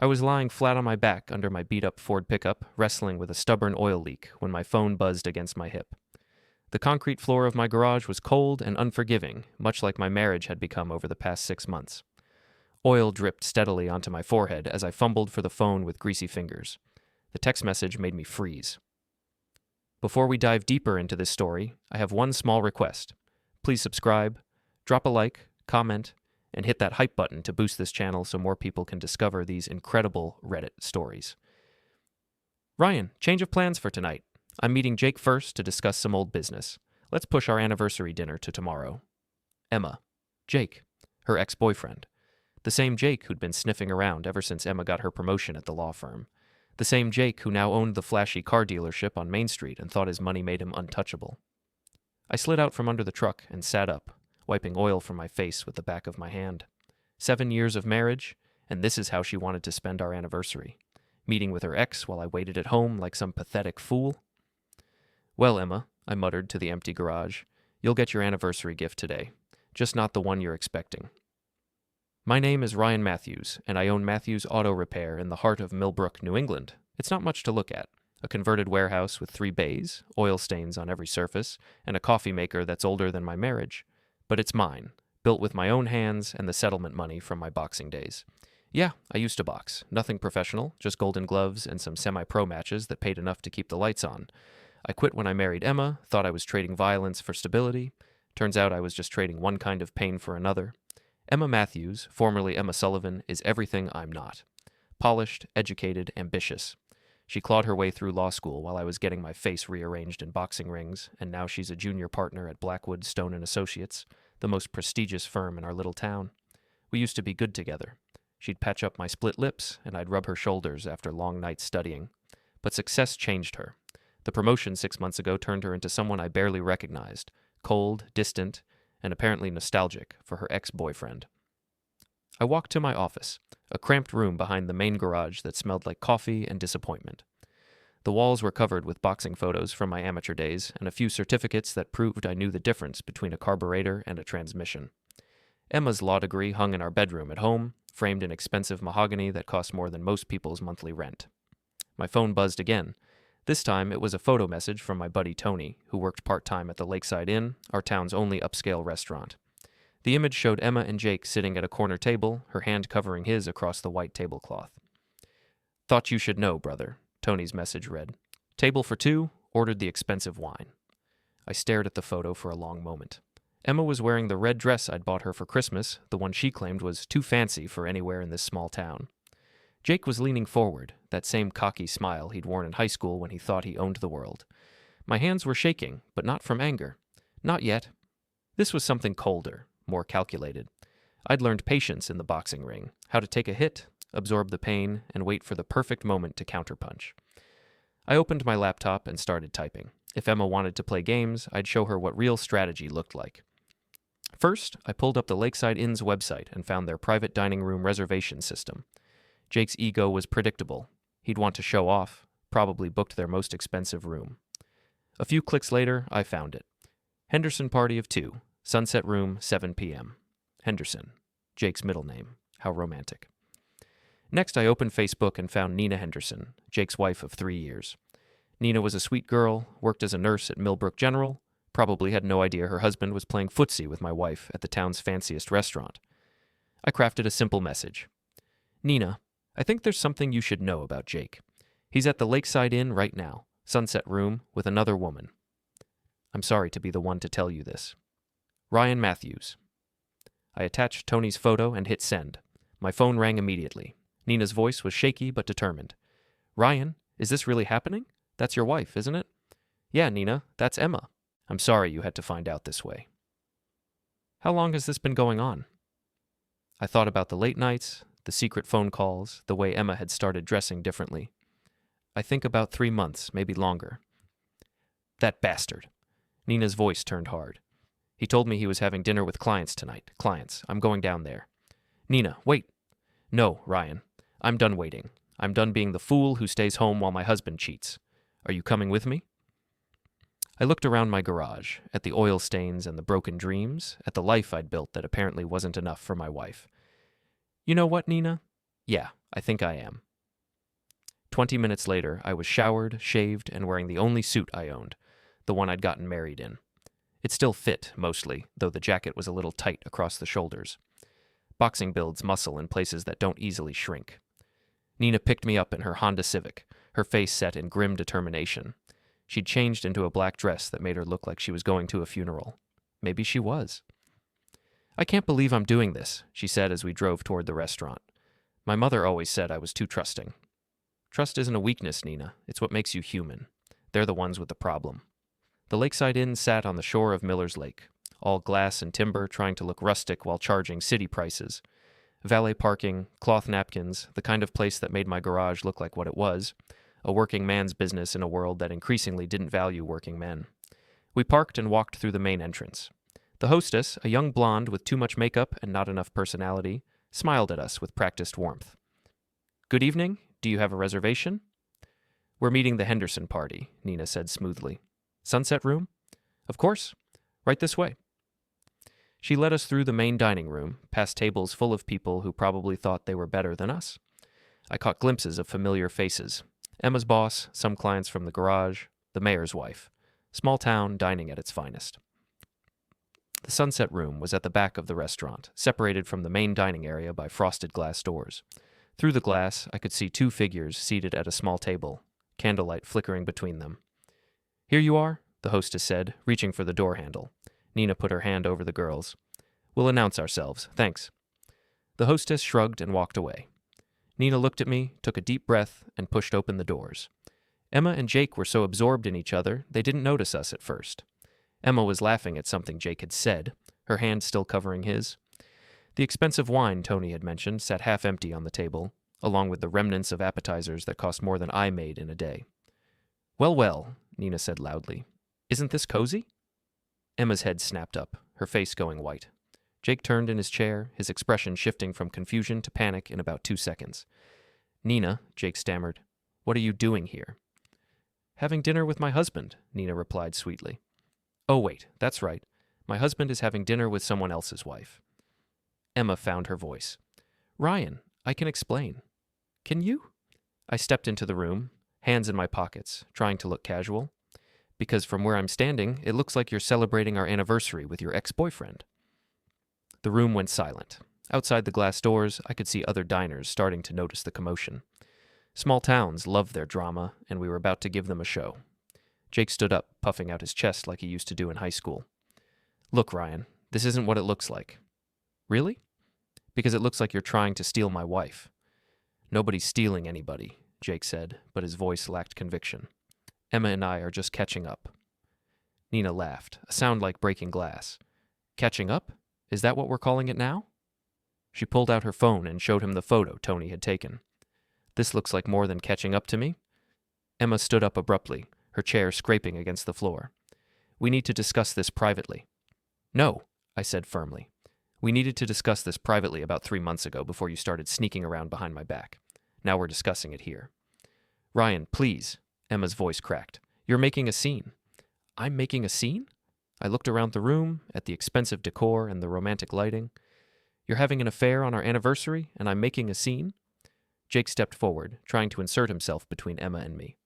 I was lying flat on my back under my beat-up Ford pickup, wrestling with a stubborn oil leak when my phone buzzed against my hip. The concrete floor of my garage was cold and unforgiving, much like my marriage had become over the past 6 months. Oil dripped steadily onto my forehead as I fumbled for the phone with greasy fingers. The text message made me freeze. Before we dive deeper into this story, I have one small request. Please subscribe, drop a like, comment, and hit that hype button to boost this channel so more people can discover these incredible Reddit stories. Ryan, change of plans for tonight. I'm meeting Jake first to discuss some old business. Let's push our anniversary dinner to tomorrow. Emma. Jake. Her ex-boyfriend. The same Jake who'd been sniffing around ever since Emma got her promotion at the law firm. The same Jake who now owned the flashy car dealership on Main Street and thought his money made him untouchable. I slid out from under the truck and sat up, wiping oil from my face with the back of my hand. 7 years of marriage, and this is how she wanted to spend our anniversary. Meeting with her ex while I waited at home like some pathetic fool. Well, Emma, I muttered to the empty garage, you'll get your anniversary gift today, just not the one you're expecting. My name is Ryan Matthews, and I own Matthews Auto Repair in the heart of Millbrook, New England. It's not much to look at. A converted warehouse with 3 bays, oil stains on every surface, and a coffee maker that's older than my marriage. But it's mine, built with my own hands and the settlement money from my boxing days. Yeah, I used to box. Nothing professional, just golden gloves and some semi-pro matches that paid enough to keep the lights on. I quit when I married Emma, thought I was trading violence for stability. Turns out I was just trading one kind of pain for another. Emma Matthews, formerly Emma Sullivan, is everything I'm not. Polished, educated, ambitious. She clawed her way through law school while I was getting my face rearranged in boxing rings, and now she's a junior partner at Blackwood, Stone & Associates, the most prestigious firm in our little town. We used to be good together. She'd patch up my split lips, and I'd rub her shoulders after long nights studying. But success changed her. The promotion 6 months ago turned her into someone I barely recognized, cold, distant, and apparently nostalgic for her ex-boyfriend. I walked to my office, a cramped room behind the main garage that smelled like coffee and disappointment. The walls were covered with boxing photos from my amateur days and a few certificates that proved I knew the difference between a carburetor and a transmission. Emma's law degree hung in our bedroom at home, framed in expensive mahogany that cost more than most people's monthly rent. My phone buzzed again. This time, it was a photo message from my buddy Tony, who worked part-time at the Lakeside Inn, our town's only upscale restaurant. The image showed Emma and Jake sitting at a corner table, her hand covering his across the white tablecloth. Thought you should know, brother, Tony's message read. Table for 2, ordered the expensive wine. I stared at the photo for a long moment. Emma was wearing the red dress I'd bought her for Christmas, the one she claimed was too fancy for anywhere in this small town. Jake was leaning forward, that same cocky smile he'd worn in high school when he thought he owned the world. My hands were shaking, but not from anger. Not yet. This was something colder, more calculated. I'd learned patience in the boxing ring, how to take a hit, absorb the pain, and wait for the perfect moment to counterpunch. I opened my laptop and started typing. If Emma wanted to play games, I'd show her what real strategy looked like. First, I pulled up the Lakeside Inn's website and found their private dining room reservation system. Jake's ego was predictable. He'd want to show off, probably booked their most expensive room. A few clicks later, I found it. Henderson party of 2, sunset room, 7 p.m. Henderson, Jake's middle name. How romantic. Next, I opened Facebook and found Nina Henderson, Jake's wife of 3 years. Nina was a sweet girl, worked as a nurse at Millbrook General, probably had no idea her husband was playing footsie with my wife at the town's fanciest restaurant. I crafted a simple message. Nina, I think there's something you should know about Jake. He's at the Lakeside Inn right now, sunset room, with another woman. I'm sorry to be the one to tell you this. Ryan Matthews. I attached Tony's photo and hit send. My phone rang immediately. Nina's voice was shaky but determined. Ryan, is this really happening? That's your wife, isn't it? Yeah, Nina, that's Emma. I'm sorry you had to find out this way. How long has this been going on? I thought about the late nights, the secret phone calls, the way Emma had started dressing differently. I think about 3 months, maybe longer. That bastard. Nina's voice turned hard. He told me he was having dinner with clients tonight. Clients. I'm going down there. Nina, wait. No, Ryan. I'm done waiting. I'm done being the fool who stays home while my husband cheats. Are you coming with me? I looked around my garage, at the oil stains and the broken dreams, at the life I'd built that apparently wasn't enough for my wife. You know what, Nina? Yeah, I think I am. 20 minutes later, I was showered, shaved, and wearing the only suit I owned, the one I'd gotten married in. It still fit, mostly, though the jacket was a little tight across the shoulders. Boxing builds muscle in places that don't easily shrink. Nina picked me up in her Honda Civic, her face set in grim determination. She'd changed into a black dress that made her look like she was going to a funeral. Maybe she was. I can't believe I'm doing this, she said as we drove toward the restaurant. My mother always said I was too trusting. Trust isn't a weakness, Nina. It's what makes you human. They're the ones with the problem. The Lakeside Inn sat on the shore of Miller's Lake, all glass and timber, trying to look rustic while charging city prices. Valet parking, cloth napkins, the kind of place that made my garage look like what it was, a working man's business in a world that increasingly didn't value working men. We parked and walked through the main entrance. The hostess, a young blonde with too much makeup and not enough personality, smiled at us with practiced warmth. Good evening. Do you have a reservation? We're meeting the Henderson party, Nina said smoothly. Sunset room? Of course. Right this way. She led us through the main dining room, past tables full of people who probably thought they were better than us. I caught glimpses of familiar faces. Emma's boss, some clients from the garage, the mayor's wife. Small town dining at its finest. The sunset room was at the back of the restaurant, separated from the main dining area by frosted glass doors. Through the glass, I could see two figures seated at a small table, candlelight flickering between them. Here you are, the hostess said, reaching for the door handle. Nina put her hand over the girls. We'll announce ourselves, thanks. The hostess shrugged and walked away. Nina looked at me, took a deep breath, and pushed open the doors. Emma and Jake were so absorbed in each other, they didn't notice us at first. Emma was laughing at something Jake had said, her hand still covering his. The expensive wine Tony had mentioned sat half empty on the table, along with the remnants of appetizers that cost more than I made in a day. Well, well, Nina said loudly. Isn't this cozy? Emma's head snapped up, her face going white. Jake turned in his chair, his expression shifting from confusion to panic in about 2 seconds. Nina, Jake stammered, what are you doing here? Having dinner with my husband, Nina replied sweetly. Oh, wait, that's right. My husband is having dinner with someone else's wife. Emma found her voice. Ryan, I can explain. Can you? I stepped into the room, hands in my pockets, trying to look casual. Because from where I'm standing, it looks like you're celebrating our anniversary with your ex-boyfriend. The room went silent. Outside the glass doors, I could see other diners starting to notice the commotion. Small towns love their drama, and we were about to give them a show. Jake stood up, puffing out his chest like he used to do in high school. Look, Ryan, this isn't what it looks like. Really? Because it looks like you're trying to steal my wife. Nobody's stealing anybody, Jake said, but his voice lacked conviction. Emma and I are just catching up. Nina laughed, a sound like breaking glass. Catching up? Is that what we're calling it now? She pulled out her phone and showed him the photo Tony had taken. This looks like more than catching up to me. Emma stood up abruptly, her chair scraping against the floor. We need to discuss this privately. No, I said firmly. We needed to discuss this privately about 3 months ago before you started sneaking around behind my back. Now we're discussing it here. Ryan, please. Emma's voice cracked. You're making a scene. I'm making a scene? I looked around the room, at the expensive decor and the romantic lighting. You're having an affair on our anniversary, and I'm making a scene? Jake stepped forward, trying to insert himself between Emma and me.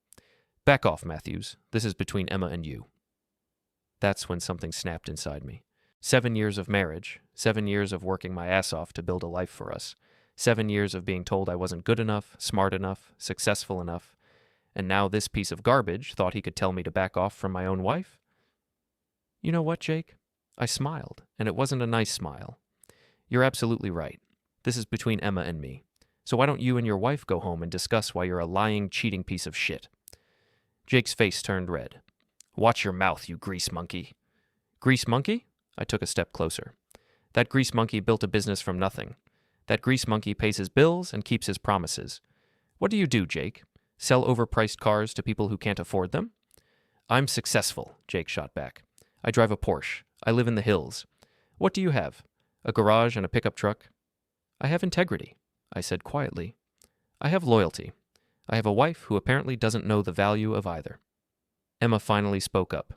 Back off, Matthews. This is between Emma and you. That's when something snapped inside me. 7 years of marriage, 7 years of working my ass off to build a life for us, 7 years of being told I wasn't good enough, smart enough, successful enough, and now this piece of garbage thought he could tell me to back off from my own wife? You know what, Jake? I smiled, and it wasn't a nice smile. You're absolutely right. This is between Emma and me. So why don't you and your wife go home and discuss why you're a lying, cheating piece of shit? Jake's face turned red. Watch your mouth, you grease monkey. Grease monkey? I took a step closer. That grease monkey built a business from nothing. That grease monkey pays his bills and keeps his promises. What do you do, Jake? Sell overpriced cars to people who can't afford them? I'm successful, Jake shot back. I drive a Porsche. I live in the hills. What do you have? A garage and a pickup truck? I have integrity, I said quietly. I have loyalty. I have a wife who apparently doesn't know the value of either. Emma finally spoke up.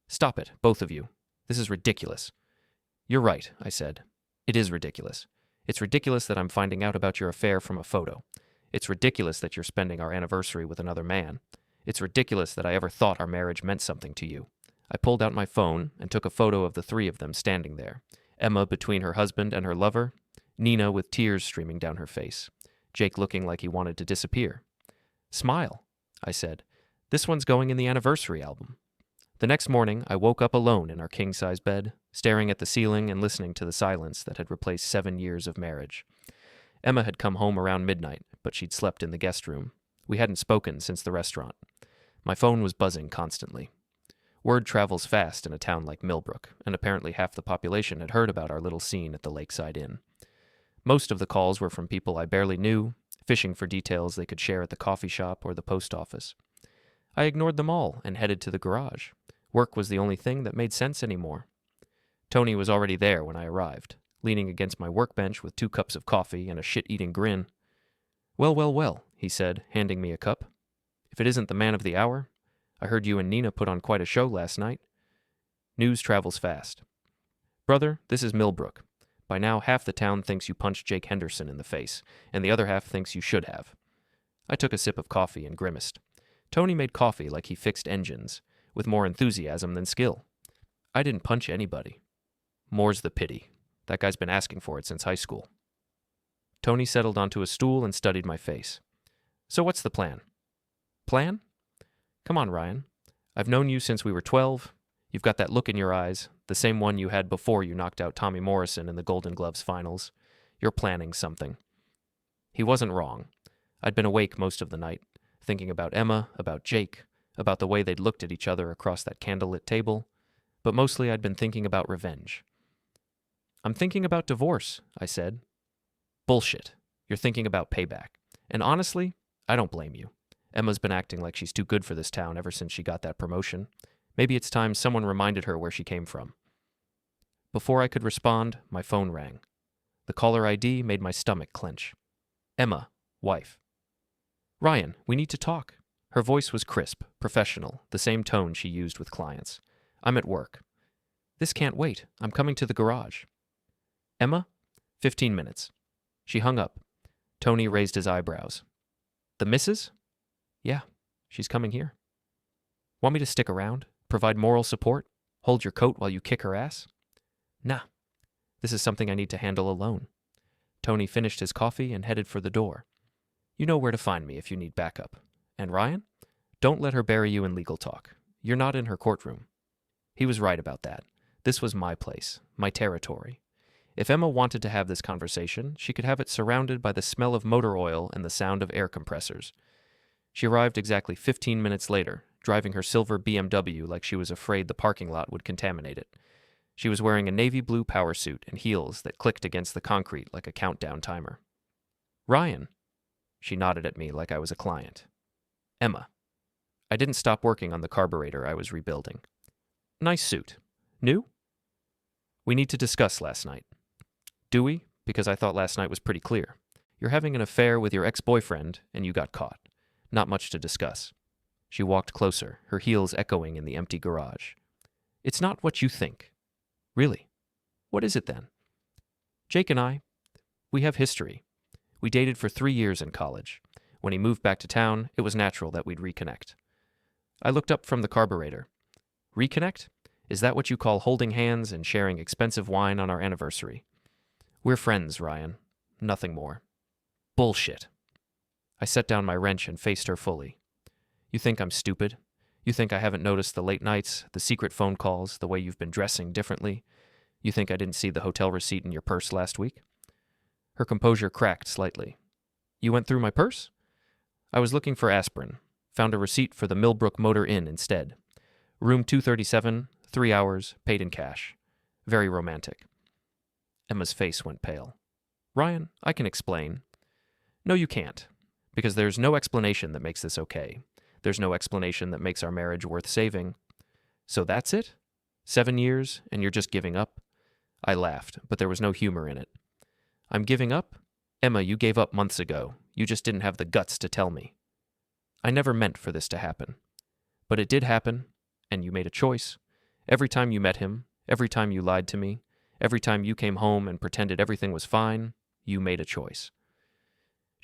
Stop it, both of you. This is ridiculous. You're right, I said. It is ridiculous. It's ridiculous that I'm finding out about your affair from a photo. It's ridiculous that you're spending our anniversary with another man. It's ridiculous that I ever thought our marriage meant something to you. I pulled out my phone and took a photo of the three of them standing there. Emma between her husband and her lover, Nina with tears streaming down her face, Jake looking like he wanted to disappear. Smile, I said. This one's going in the anniversary album. The next morning, I woke up alone in our king-size bed, staring at the ceiling and listening to the silence that had replaced 7 years of marriage. Emma had come home around midnight, but she'd slept in the guest room. We hadn't spoken since the restaurant. My phone was buzzing constantly. Word travels fast in a town like Millbrook, and apparently half the population had heard about our little scene at the Lakeside Inn. Most of the calls were from people I barely knew, fishing for details they could share at the coffee shop or the post office. I ignored them all and headed to the garage. Work was the only thing that made sense anymore. Tony was already there when I arrived, leaning against my workbench with 2 cups of coffee and a shit-eating grin. Well, he said, handing me a cup. If it isn't the man of the hour, I heard you and Nina put on quite a show last night. News travels fast. Brother, this is Millbrook. By now, half the town thinks you punched Jake Henderson in the face, and the other half thinks you should have. I took a sip of coffee and grimaced. Tony made coffee like he fixed engines, with more enthusiasm than skill. I didn't punch anybody. More's the pity. That guy's been asking for it since high school. Tony settled onto a stool and studied my face. So what's the plan? Plan? Come on, Ryan. I've known you since we were 12. You've got that look in your eyes, the same one you had before you knocked out Tommy Morrison in the Golden Gloves finals. You're planning something. He wasn't wrong. I'd been awake most of the night, thinking about Emma, about Jake, about the way they'd looked at each other across that candlelit table, but mostly I'd been thinking about revenge. I'm thinking about divorce, I said. Bullshit. You're thinking about payback. And honestly, I don't blame you. Emma's been acting like she's too good for this town ever since she got that promotion. Maybe it's time someone reminded her where she came from. Before I could respond, my phone rang. The caller ID made my stomach clench. Emma, wife. Ryan, we need to talk. Her voice was crisp, professional, the same tone she used with clients. I'm at work. This can't wait. I'm coming to the garage. Emma? 15 minutes. She hung up. Tony raised his eyebrows. The missus? Yeah, she's coming here. Want me to stick around? Provide moral support? Hold your coat while you kick her ass? Nah. This is something I need to handle alone. Tony finished his coffee and headed for the door. You know where to find me if you need backup. And Ryan? Don't let her bury you in legal talk. You're not in her courtroom. He was right about that. This was my place, my territory. If Emma wanted to have this conversation, she could have it surrounded by the smell of motor oil and the sound of air compressors. She arrived exactly 15 minutes later, driving her silver BMW like she was afraid the parking lot would contaminate it. She was wearing a navy blue power suit and heels that clicked against the concrete like a countdown timer. Ryan. She nodded at me like I was a client. Emma. I didn't stop working on the carburetor I was rebuilding. Nice suit. New? We need to discuss last night. Do we? Because I thought last night was pretty clear. You're having an affair with your ex-boyfriend, and you got caught. Not much to discuss. She walked closer, her heels echoing in the empty garage. It's not what you think. Really? What is it then? Jake and I, we have history. We dated for 3 years in college. When he moved back to town, it was natural that we'd reconnect. I looked up from the carburetor. Reconnect? Is that what you call holding hands and sharing expensive wine on our anniversary? We're friends, Ryan. Nothing more. Bullshit. I set down my wrench and faced her fully. You think I'm stupid? You think I haven't noticed the late nights, the secret phone calls, the way you've been dressing differently? You think I didn't see the hotel receipt in your purse last week? Her composure cracked slightly. You went through my purse? I was looking for aspirin. Found a receipt for the Millbrook Motor Inn instead. Room 237, 3 hours, paid in cash. Very romantic. Emma's face went pale. Ryan, I can explain. No, you can't. Because there's no explanation that makes this okay. There's no explanation that makes our marriage worth saving. So that's it? 7 years, and you're just giving up? I laughed, but there was no humor in it. I'm giving up? Emma, you gave up months ago. You just didn't have the guts to tell me. I never meant for this to happen. But it did happen, and you made a choice. Every time you met him, every time you lied to me, every time you came home and pretended everything was fine, you made a choice.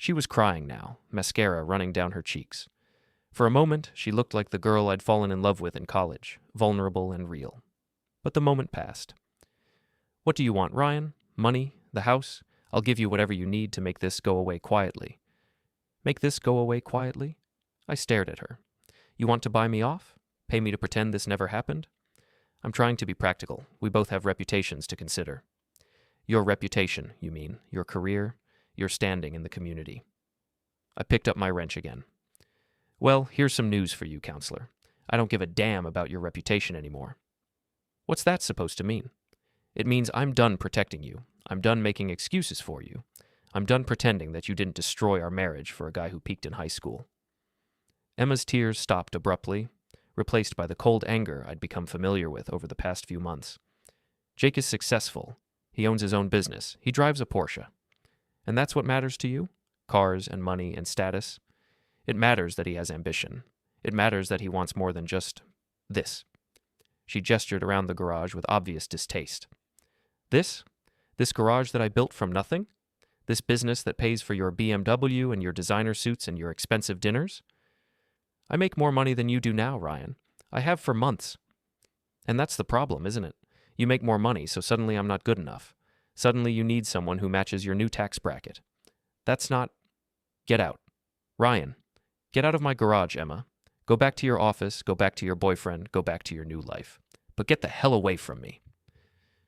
She was crying now, mascara running down her cheeks. For a moment, she looked like the girl I'd fallen in love with in college, vulnerable and real. But the moment passed. What do you want, Ryan? Money? The house? I'll give you whatever you need to make this go away quietly. Make this go away quietly? I stared at her. You want to buy me off? Pay me to pretend this never happened? I'm trying to be practical. We both have reputations to consider. Your reputation, you mean, your career, your standing in the community. I picked up my wrench again. Well, here's some news for you, counselor. I don't give a damn about your reputation anymore. What's that supposed to mean? It means I'm done protecting you. I'm done making excuses for you. I'm done pretending that you didn't destroy our marriage for a guy who peaked in high school. Emma's tears stopped abruptly, replaced by the cold anger I'd become familiar with over the past few months. Jake is successful. He owns his own business. He drives a Porsche. And that's what matters to you? Cars and money and status? It matters that he has ambition. It matters that he wants more than just this. She gestured around the garage with obvious distaste. This? This garage that I built from nothing? This business that pays for your BMW and your designer suits and your expensive dinners? I make more money than you do now, Ryan. I have for months. And that's the problem, isn't it? You make more money, so suddenly I'm not good enough. Suddenly you need someone who matches your new tax bracket. That's not... Get out. Ryan, get out of my garage, Emma. Go back to your office, go back to your boyfriend, go back to your new life. But get the hell away from me.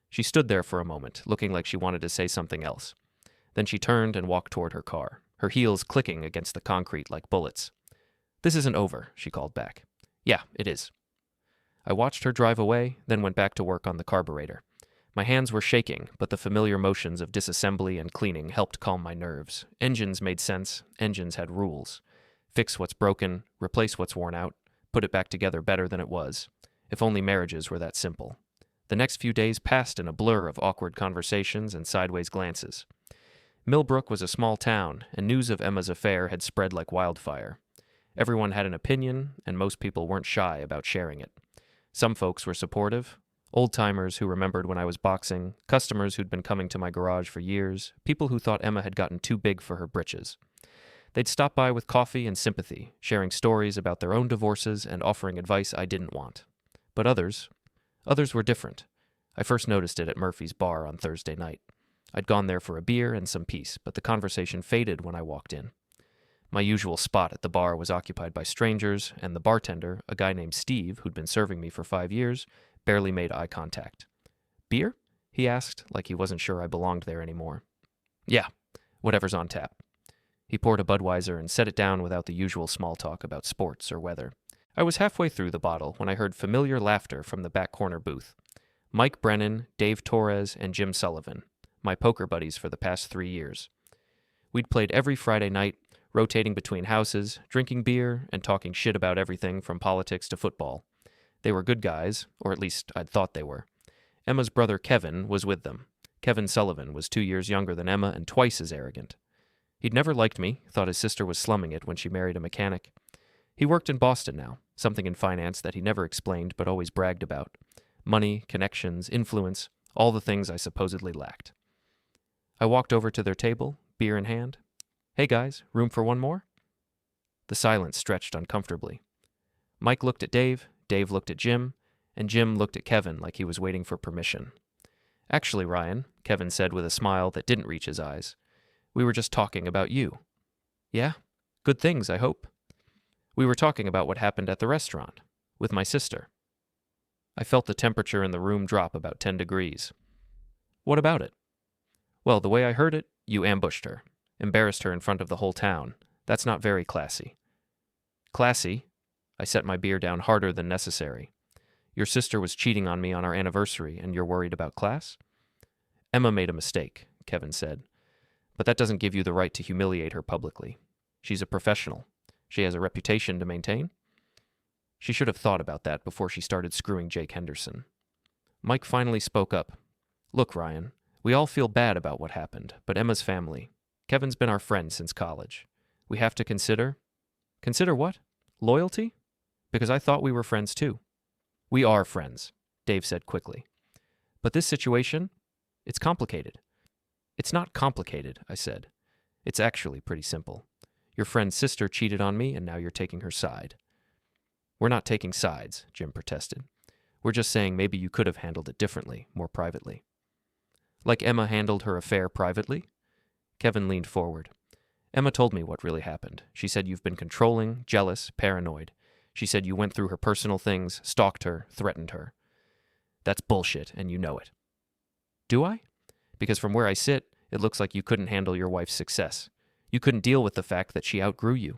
She stood there for a moment, looking like she wanted to say something else. Then she turned and walked toward her car, her heels clicking against the concrete like bullets. This isn't over, she called back. Yeah, it is. I watched her drive away, then went back to work on the carburetor. My hands were shaking, but the familiar motions of disassembly and cleaning helped calm my nerves. Engines made sense. Engines had rules. Fix what's broken, replace what's worn out, put it back together better than it was. If only marriages were that simple. The next few days passed in a blur of awkward conversations and sideways glances. Millbrook was a small town, and news of Emma's affair had spread like wildfire. Everyone had an opinion, and most people weren't shy about sharing it. Some folks were supportive. Old-timers who remembered when I was boxing, customers who'd been coming to my garage for years, people who thought Emma had gotten too big for her britches. They'd stop by with coffee and sympathy, sharing stories about their own divorces and offering advice I didn't want. But others were different. I first noticed it at Murphy's bar on Thursday night. I'd gone there for a beer and some peace, but the conversation faded when I walked in. My usual spot at the bar was occupied by strangers, and the bartender, a guy named Steve, who'd been serving me for 5 years, barely made eye contact. Beer? He asked, like he wasn't sure I belonged there anymore. Yeah, whatever's on tap. He poured a Budweiser and set it down without the usual small talk about sports or weather. I was halfway through the bottle when I heard familiar laughter from the back corner booth. Mike Brennan, Dave Torres, and Jim Sullivan, my poker buddies for the past 3 years. We'd played every Friday night, rotating between houses, drinking beer, and talking shit about everything from politics to football. They were good guys, or at least I'd thought they were. Emma's brother Kevin was with them. Kevin Sullivan was 2 years younger than Emma and twice as arrogant. He'd never liked me, thought his sister was slumming it when she married a mechanic. He worked in Boston now, something in finance that he never explained but always bragged about. Money, connections, influence, all the things I supposedly lacked. I walked over to their table, beer in hand. Hey guys, room for one more? The silence stretched uncomfortably. Mike looked at Dave, Dave looked at Jim, and Jim looked at Kevin like he was waiting for permission. Actually, Ryan, Kevin said with a smile that didn't reach his eyes, we were just talking about you. Yeah? Good things, I hope. We were talking about what happened at the restaurant, with my sister. I felt the temperature in the room drop about 10 degrees. What about it? Well, the way I heard it, you ambushed her, embarrassed her in front of the whole town. That's not very classy. Classy? I set my beer down harder than necessary. Your sister was cheating on me on our anniversary, and you're worried about class? Emma made a mistake, Kevin said. But that doesn't give you the right to humiliate her publicly. She's a professional. She has a reputation to maintain. She should have thought about that before she started screwing Jake Henderson. Mike finally spoke up. Look, Ryan, we all feel bad about what happened, but Emma's family. Kevin's been our friend since college. We have to consider... Consider what? Loyalty? Because I thought we were friends too. We are friends, Dave said quickly. But this situation, it's complicated. It's not complicated, I said. It's actually pretty simple. Your friend's sister cheated on me, and now you're taking her side. We're not taking sides, Jim protested. We're just saying maybe you could have handled it differently, more privately. Like Emma handled her affair privately? Kevin leaned forward. Emma told me what really happened. She said you've been controlling, jealous, paranoid. She said you went through her personal things, stalked her, threatened her. That's bullshit, and you know it. Do I? Because from where I sit, it looks like you couldn't handle your wife's success. You couldn't deal with the fact that she outgrew you.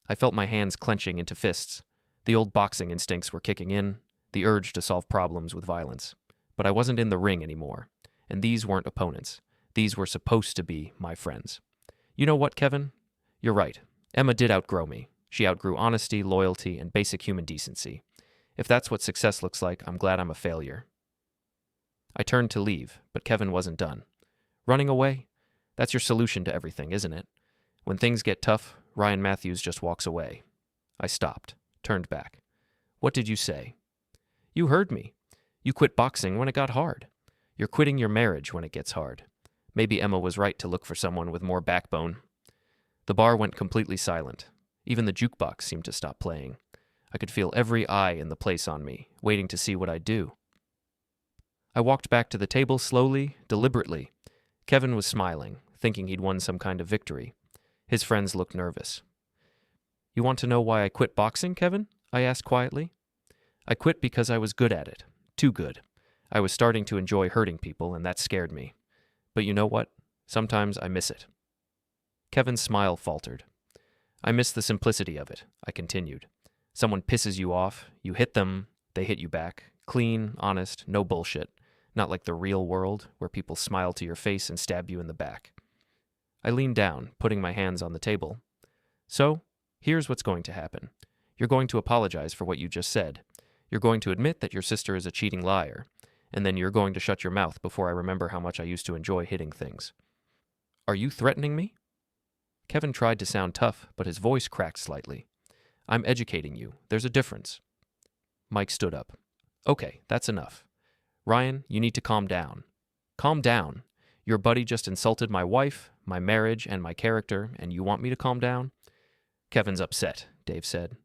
I felt my hands clenching into fists. The old boxing instincts were kicking in, the urge to solve problems with violence. But I wasn't in the ring anymore, and these weren't opponents. These were supposed to be my friends. You know what, Kevin? You're right. Emma did outgrow me. She outgrew honesty, loyalty, and basic human decency. If that's what success looks like, I'm glad I'm a failure. I turned to leave, but Kevin wasn't done. Running away? That's your solution to everything, isn't it? When things get tough, Ryan Matthews just walks away. I stopped, turned back. What did you say? You heard me. You quit boxing when it got hard. You're quitting your marriage when it gets hard. Maybe Emma was right to look for someone with more backbone. The bar went completely silent. Even the jukebox seemed to stop playing. I could feel every eye in the place on me, waiting to see what I'd do. I walked back to the table slowly, deliberately. Kevin was smiling, thinking he'd won some kind of victory. His friends looked nervous. You want to know why I quit boxing, Kevin? I asked quietly. I quit because I was good at it. Too good. I was starting to enjoy hurting people, and that scared me. But you know what? Sometimes I miss it. Kevin's smile faltered. I miss the simplicity of it, I continued. Someone pisses you off, you hit them, they hit you back. Clean, honest, no bullshit. Not like the real world, where people smile to your face and stab you in the back. I leaned down, putting my hands on the table. So, here's what's going to happen. You're going to apologize for what you just said. You're going to admit that your sister is a cheating liar. And then you're going to shut your mouth before I remember how much I used to enjoy hitting things. Are you threatening me? Kevin tried to sound tough, but his voice cracked slightly. I'm educating you. There's a difference. Mike stood up. Okay, that's enough. Ryan, you need to calm down. Calm down. Your buddy just insulted my wife, my marriage, and my character, and you want me to calm down? Kevin's upset, Dave said.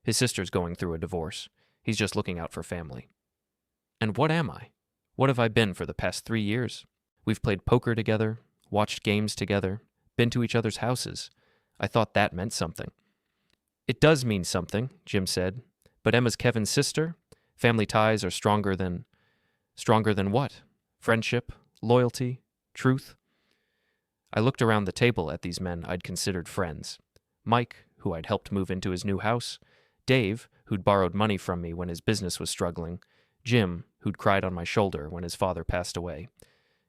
His sister's going through a divorce. He's just looking out for family. And what am I? What have I been for the past 3 years? We've played poker together, watched games together, been to each other's houses. I thought that meant something. It does mean something, Jim said. But Emma's Kevin's sister? Family ties are stronger than what? Friendship? Loyalty? Truth? I looked around the table at these men I'd considered friends. Mike, who I'd helped move into his new house. Dave, who'd borrowed money from me when his business was struggling. Jim, who'd cried on my shoulder when his father passed away.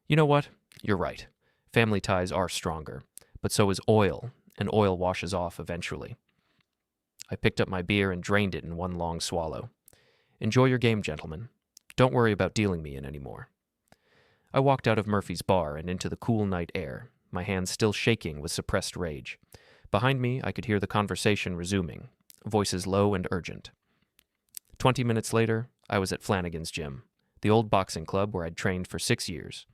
You know what? You're right. Family ties are stronger. But so is oil, and oil washes off eventually. I picked up my beer and drained it in one long swallow. Enjoy your game, gentlemen. Don't worry about dealing me in anymore. I walked out of Murphy's bar and into the cool night air, my hands still shaking with suppressed rage. Behind me, I could hear the conversation resuming, voices low and urgent. 20 minutes later, I was at Flanagan's gym, the old boxing club where I'd trained for 6 years.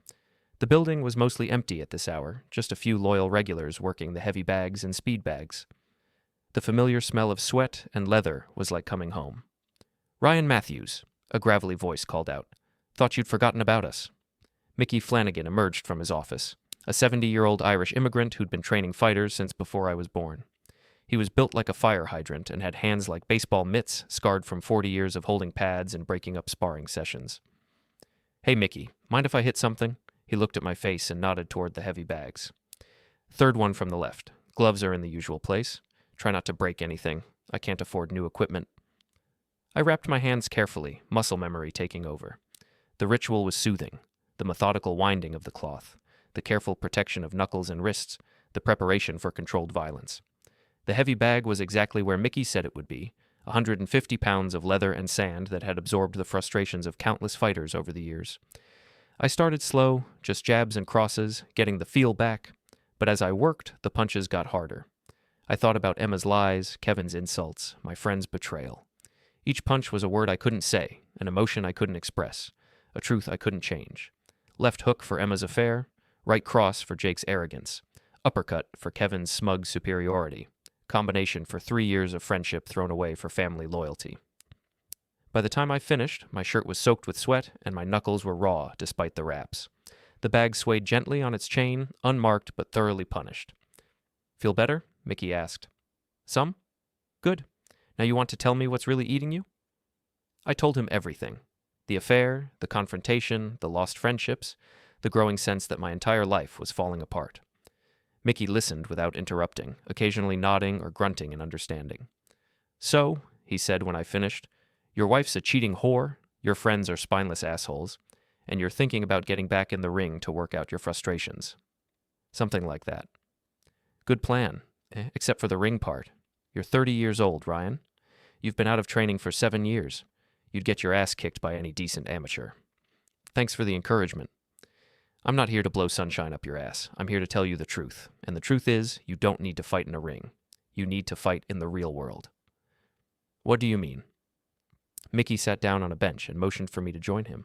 The building was mostly empty at this hour, just a few loyal regulars working the heavy bags and speed bags. The familiar smell of sweat and leather was like coming home. Ryan Matthews, a gravelly voice called out. Thought you'd forgotten about us. Mickey Flanagan emerged from his office, a 70-year-old Irish immigrant who'd been training fighters since before I was born. He was built like a fire hydrant and had hands like baseball mitts scarred from 40 years of holding pads and breaking up sparring sessions. Hey, Mickey, mind if I hit something? He looked at my face and nodded toward the heavy bags. Third one from the left. Gloves are in the usual place. Try not to break anything. I can't afford new equipment. I wrapped my hands carefully, muscle memory taking over. The ritual was soothing. The methodical winding of the cloth. The careful protection of knuckles and wrists. The preparation for controlled violence. The heavy bag was exactly where Mickey said it would be, 150 pounds of leather and sand that had absorbed the frustrations of countless fighters over the years. I started slow, just jabs and crosses, getting the feel back, but as I worked, the punches got harder. I thought about Emma's lies, Kevin's insults, my friend's betrayal. Each punch was a word I couldn't say, an emotion I couldn't express, a truth I couldn't change. Left hook for Emma's affair, right cross for Jake's arrogance. Uppercut for Kevin's smug superiority. Combination for 3 years of friendship thrown away for family loyalty. By the time I finished, my shirt was soaked with sweat and my knuckles were raw despite the wraps. The bag swayed gently on its chain, unmarked but thoroughly punished. Feel better? Mickey asked. Some? Good. Now you want to tell me what's really eating you? I told him everything. The affair, the confrontation, the lost friendships, the growing sense that my entire life was falling apart. Mickey listened without interrupting, occasionally nodding or grunting in understanding. So, he said when I finished, your wife's a cheating whore, your friends are spineless assholes, and you're thinking about getting back in the ring to work out your frustrations. Something like that. Good plan, except for the ring part. You're 30 years old, Ryan. You've been out of training for 7 years. You'd get your ass kicked by any decent amateur. Thanks for the encouragement. I'm not here to blow sunshine up your ass. I'm here to tell you the truth. And the truth is, you don't need to fight in a ring. You need to fight in the real world. What do you mean? Mickey sat down on a bench and motioned for me to join him.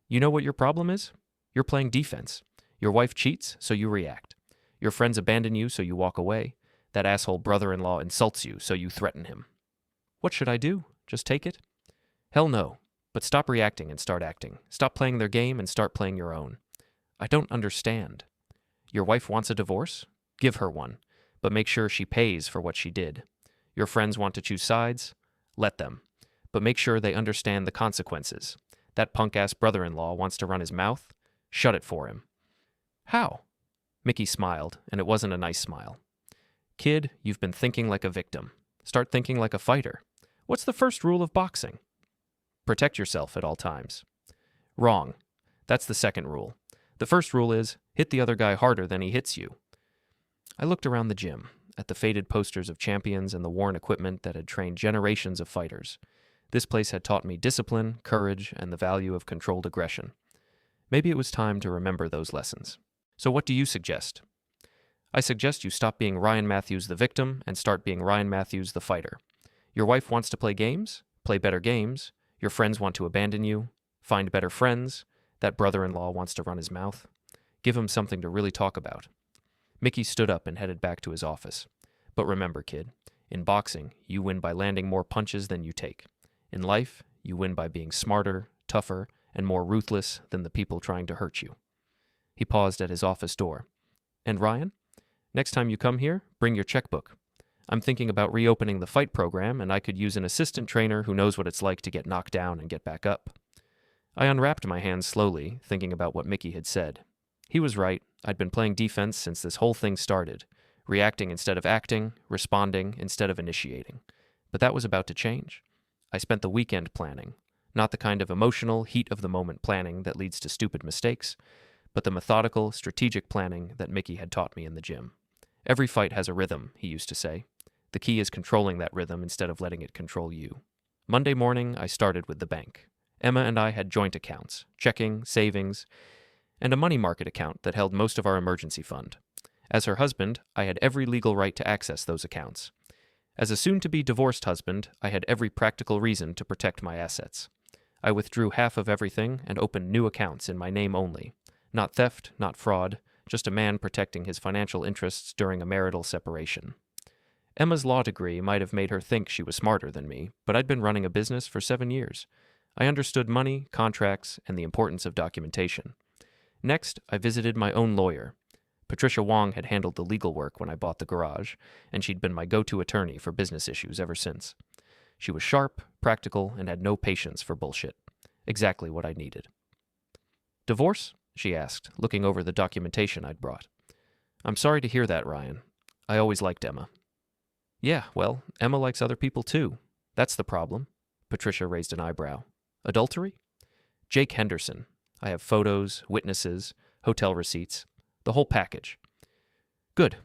You know what your problem is? You're playing defense. Your wife cheats, so you react. Your friends abandon you, so you walk away. That asshole brother-in-law insults you, so you threaten him. What should I do? Just take it? Hell no. But stop reacting and start acting. Stop playing their game and start playing your own. I don't understand. Your wife wants a divorce? Give her one. But make sure she pays for what she did. Your friends want to choose sides? Let them. But make sure they understand the consequences. That punk-ass brother-in-law wants to run his mouth? Shut it for him. How? Mickey smiled, and it wasn't a nice smile. Kid, you've been thinking like a victim. Start thinking like a fighter. What's the first rule of boxing? Protect yourself at all times. Wrong. That's the second rule. The first rule is, hit the other guy harder than he hits you. I looked around the gym, at the faded posters of champions and the worn equipment that had trained generations of fighters. This place had taught me discipline, courage, and the value of controlled aggression. Maybe it was time to remember those lessons. So what do you suggest? I suggest you stop being Ryan Matthews the victim and start being Ryan Matthews the fighter. Your wife wants to play games? Play better games. Your friends want to abandon you? Find better friends. That brother-in-law wants to run his mouth. Give him something to really talk about. Mickey stood up and headed back to his office. But remember, kid, in boxing, you win by landing more punches than you take. In life, you win by being smarter, tougher, and more ruthless than the people trying to hurt you. He paused at his office door. And Ryan, next time you come here, bring your checkbook. I'm thinking about reopening the fight program, and I could use an assistant trainer who knows what it's like to get knocked down and get back up. I unwrapped my hands slowly, thinking about what Mickey had said. He was right. I'd been playing defense since this whole thing started, reacting instead of acting, responding instead of initiating. But that was about to change. I spent the weekend planning, not the kind of emotional, heat-of-the-moment planning that leads to stupid mistakes, but the methodical, strategic planning that Mickey had taught me in the gym. Every fight has a rhythm, he used to say. The key is controlling that rhythm instead of letting it control you. Monday morning, I started with the bank. Emma and I had joint accounts, checking, savings, and a money market account that held most of our emergency fund. As her husband, I had every legal right to access those accounts. As a soon-to-be divorced husband, I had every practical reason to protect my assets. I withdrew half of everything and opened new accounts in my name only. Not theft, not fraud, just a man protecting his financial interests during a marital separation. Emma's law degree might have made her think she was smarter than me, but I'd been running a business for 7 years. I understood money, contracts, and the importance of documentation. Next, I visited my own lawyer. Patricia Wong had handled the legal work when I bought the garage, and she'd been my go-to attorney for business issues ever since. She was sharp, practical, and had no patience for bullshit. Exactly what I needed. Divorce? She asked, looking over the documentation I'd brought. I'm sorry to hear that, Ryan. I always liked Emma. Yeah, well, Emma likes other people too. That's the problem. Patricia raised an eyebrow. Adultery? Jake Henderson. I have photos, witnesses, hotel receipts, the whole package. Good.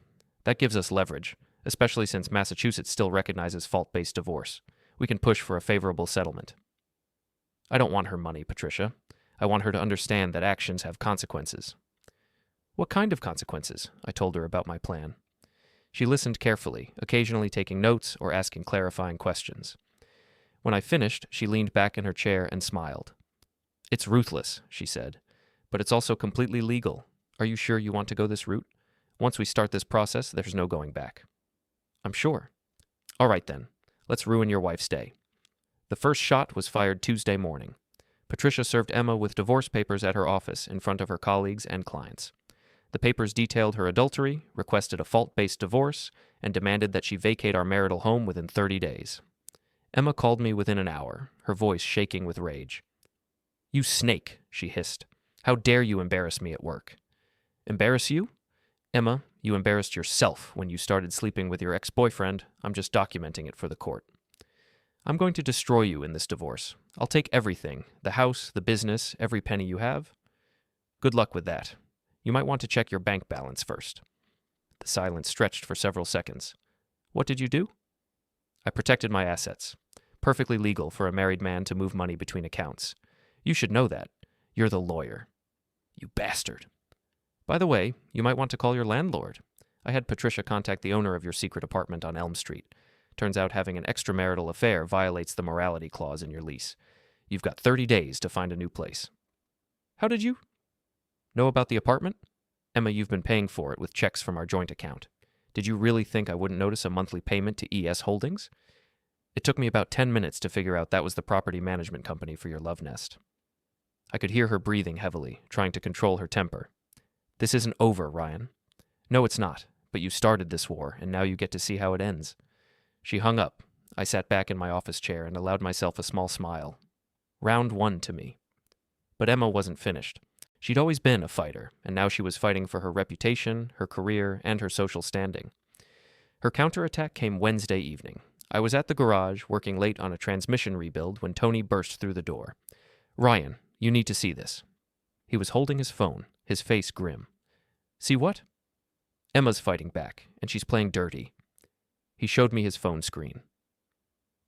That gives us leverage, especially since Massachusetts still recognizes fault-based divorce. We can push for a favorable settlement. I don't want her money, Patricia. I want her to understand that actions have consequences. What kind of consequences? I told her about my plan. She listened carefully, occasionally taking notes or asking clarifying questions. When I finished, she leaned back in her chair and smiled. It's ruthless, she said, but it's also completely legal. Are you sure you want to go this route? Once we start this process, there's no going back. I'm sure. All right then, let's ruin your wife's day. The first shot was fired Tuesday morning. Patricia served Emma with divorce papers at her office in front of her colleagues and clients. The papers detailed her adultery, requested a fault-based divorce, and demanded that she vacate our marital home within 30 days. Emma called me within an hour, her voice shaking with rage. "You snake," she hissed. "How dare you embarrass me at work?" "Embarrass you? Emma, you embarrassed yourself when you started sleeping with your ex-boyfriend. I'm just documenting it for the court. I'm going to destroy you in this divorce. I'll take everything, the house, the business, every penny you have. Good luck with that. You might want to check your bank balance first." The silence stretched for several seconds. "What did you do?" "I protected my assets. Perfectly legal for a married man to move money between accounts. You should know that. You're the lawyer." "You bastard." "By the way, you might want to call your landlord. I had Patricia contact the owner of your secret apartment on Elm Street. Turns out having an extramarital affair violates the morality clause in your lease. You've got 30 days to find a new place." "How did you know about the apartment?" "Emma, you've been paying for it with checks from our joint account. Did you really think I wouldn't notice a monthly payment to ES Holdings? It took me about 10 minutes to figure out that was the property management company for your love nest." I could hear her breathing heavily, trying to control her temper. "This isn't over, Ryan." "No, it's not, but you started this war, and now you get to see how it ends." She hung up. I sat back in my office chair and allowed myself a small smile. Round one to me. But Emma wasn't finished. She'd always been a fighter, and now she was fighting for her reputation, her career, and her social standing. Her counterattack came Wednesday evening. I was at the garage, working late on a transmission rebuild, when Tony burst through the door. "Ryan, you need to see this." He was holding his phone, his face grim. "See what?" "Emma's fighting back, and she's playing dirty." He showed me his phone screen.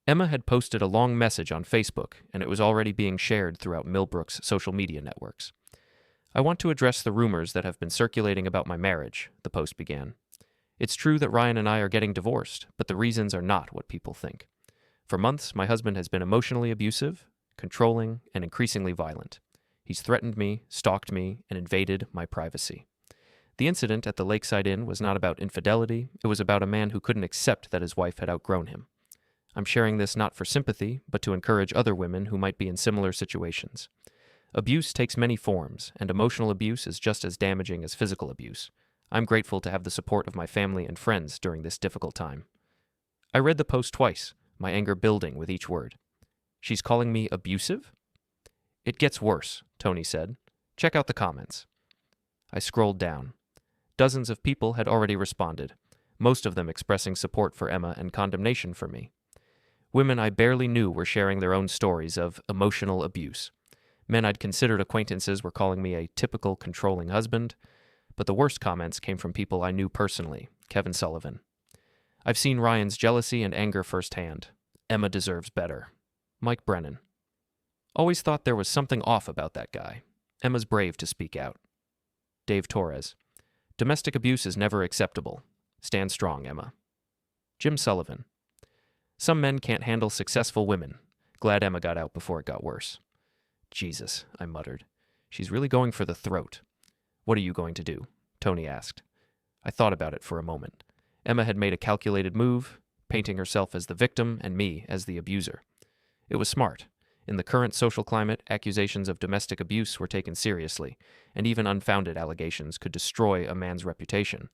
Emma had posted a long message on Facebook, and it was already being shared throughout Millbrook's social media networks. "I want to address the rumors that have been circulating about my marriage," the post began. "It's true that Ryan and I are getting divorced, but the reasons are not what people think. For months, my husband has been emotionally abusive, controlling, and increasingly violent. He's threatened me, stalked me, and invaded my privacy. The incident at the Lakeside Inn was not about infidelity, it was about a man who couldn't accept that his wife had outgrown him. I'm sharing this not for sympathy, but to encourage other women who might be in similar situations. Abuse takes many forms, and emotional abuse is just as damaging as physical abuse. I'm grateful to have the support of my family and friends during this difficult time." I read the post twice, my anger building with each word. "She's calling me abusive?" "It gets worse," Tony said. "Check out the comments." I scrolled down. Dozens of people had already responded, most of them expressing support for Emma and condemnation for me. Women I barely knew were sharing their own stories of emotional abuse. Men I'd considered acquaintances were calling me a typical controlling husband, but the worst comments came from people I knew personally, Kevin Sullivan. "I've seen Ryan's jealousy and anger firsthand. Emma deserves better." Mike Brennan. "Always thought there was something off about that guy. Emma's brave to speak out." Dave Torres. "Domestic abuse is never acceptable. Stand strong, Emma." Jim Sullivan. "Some men can't handle successful women. Glad Emma got out before it got worse." "Jesus," I muttered. "She's really going for the throat." "What are you going to do?" Tony asked. I thought about it for a moment. Emma had made a calculated move, painting herself as the victim and me as the abuser. It was smart. In the current social climate, accusations of domestic abuse were taken seriously, and even unfounded allegations could destroy a man's reputation.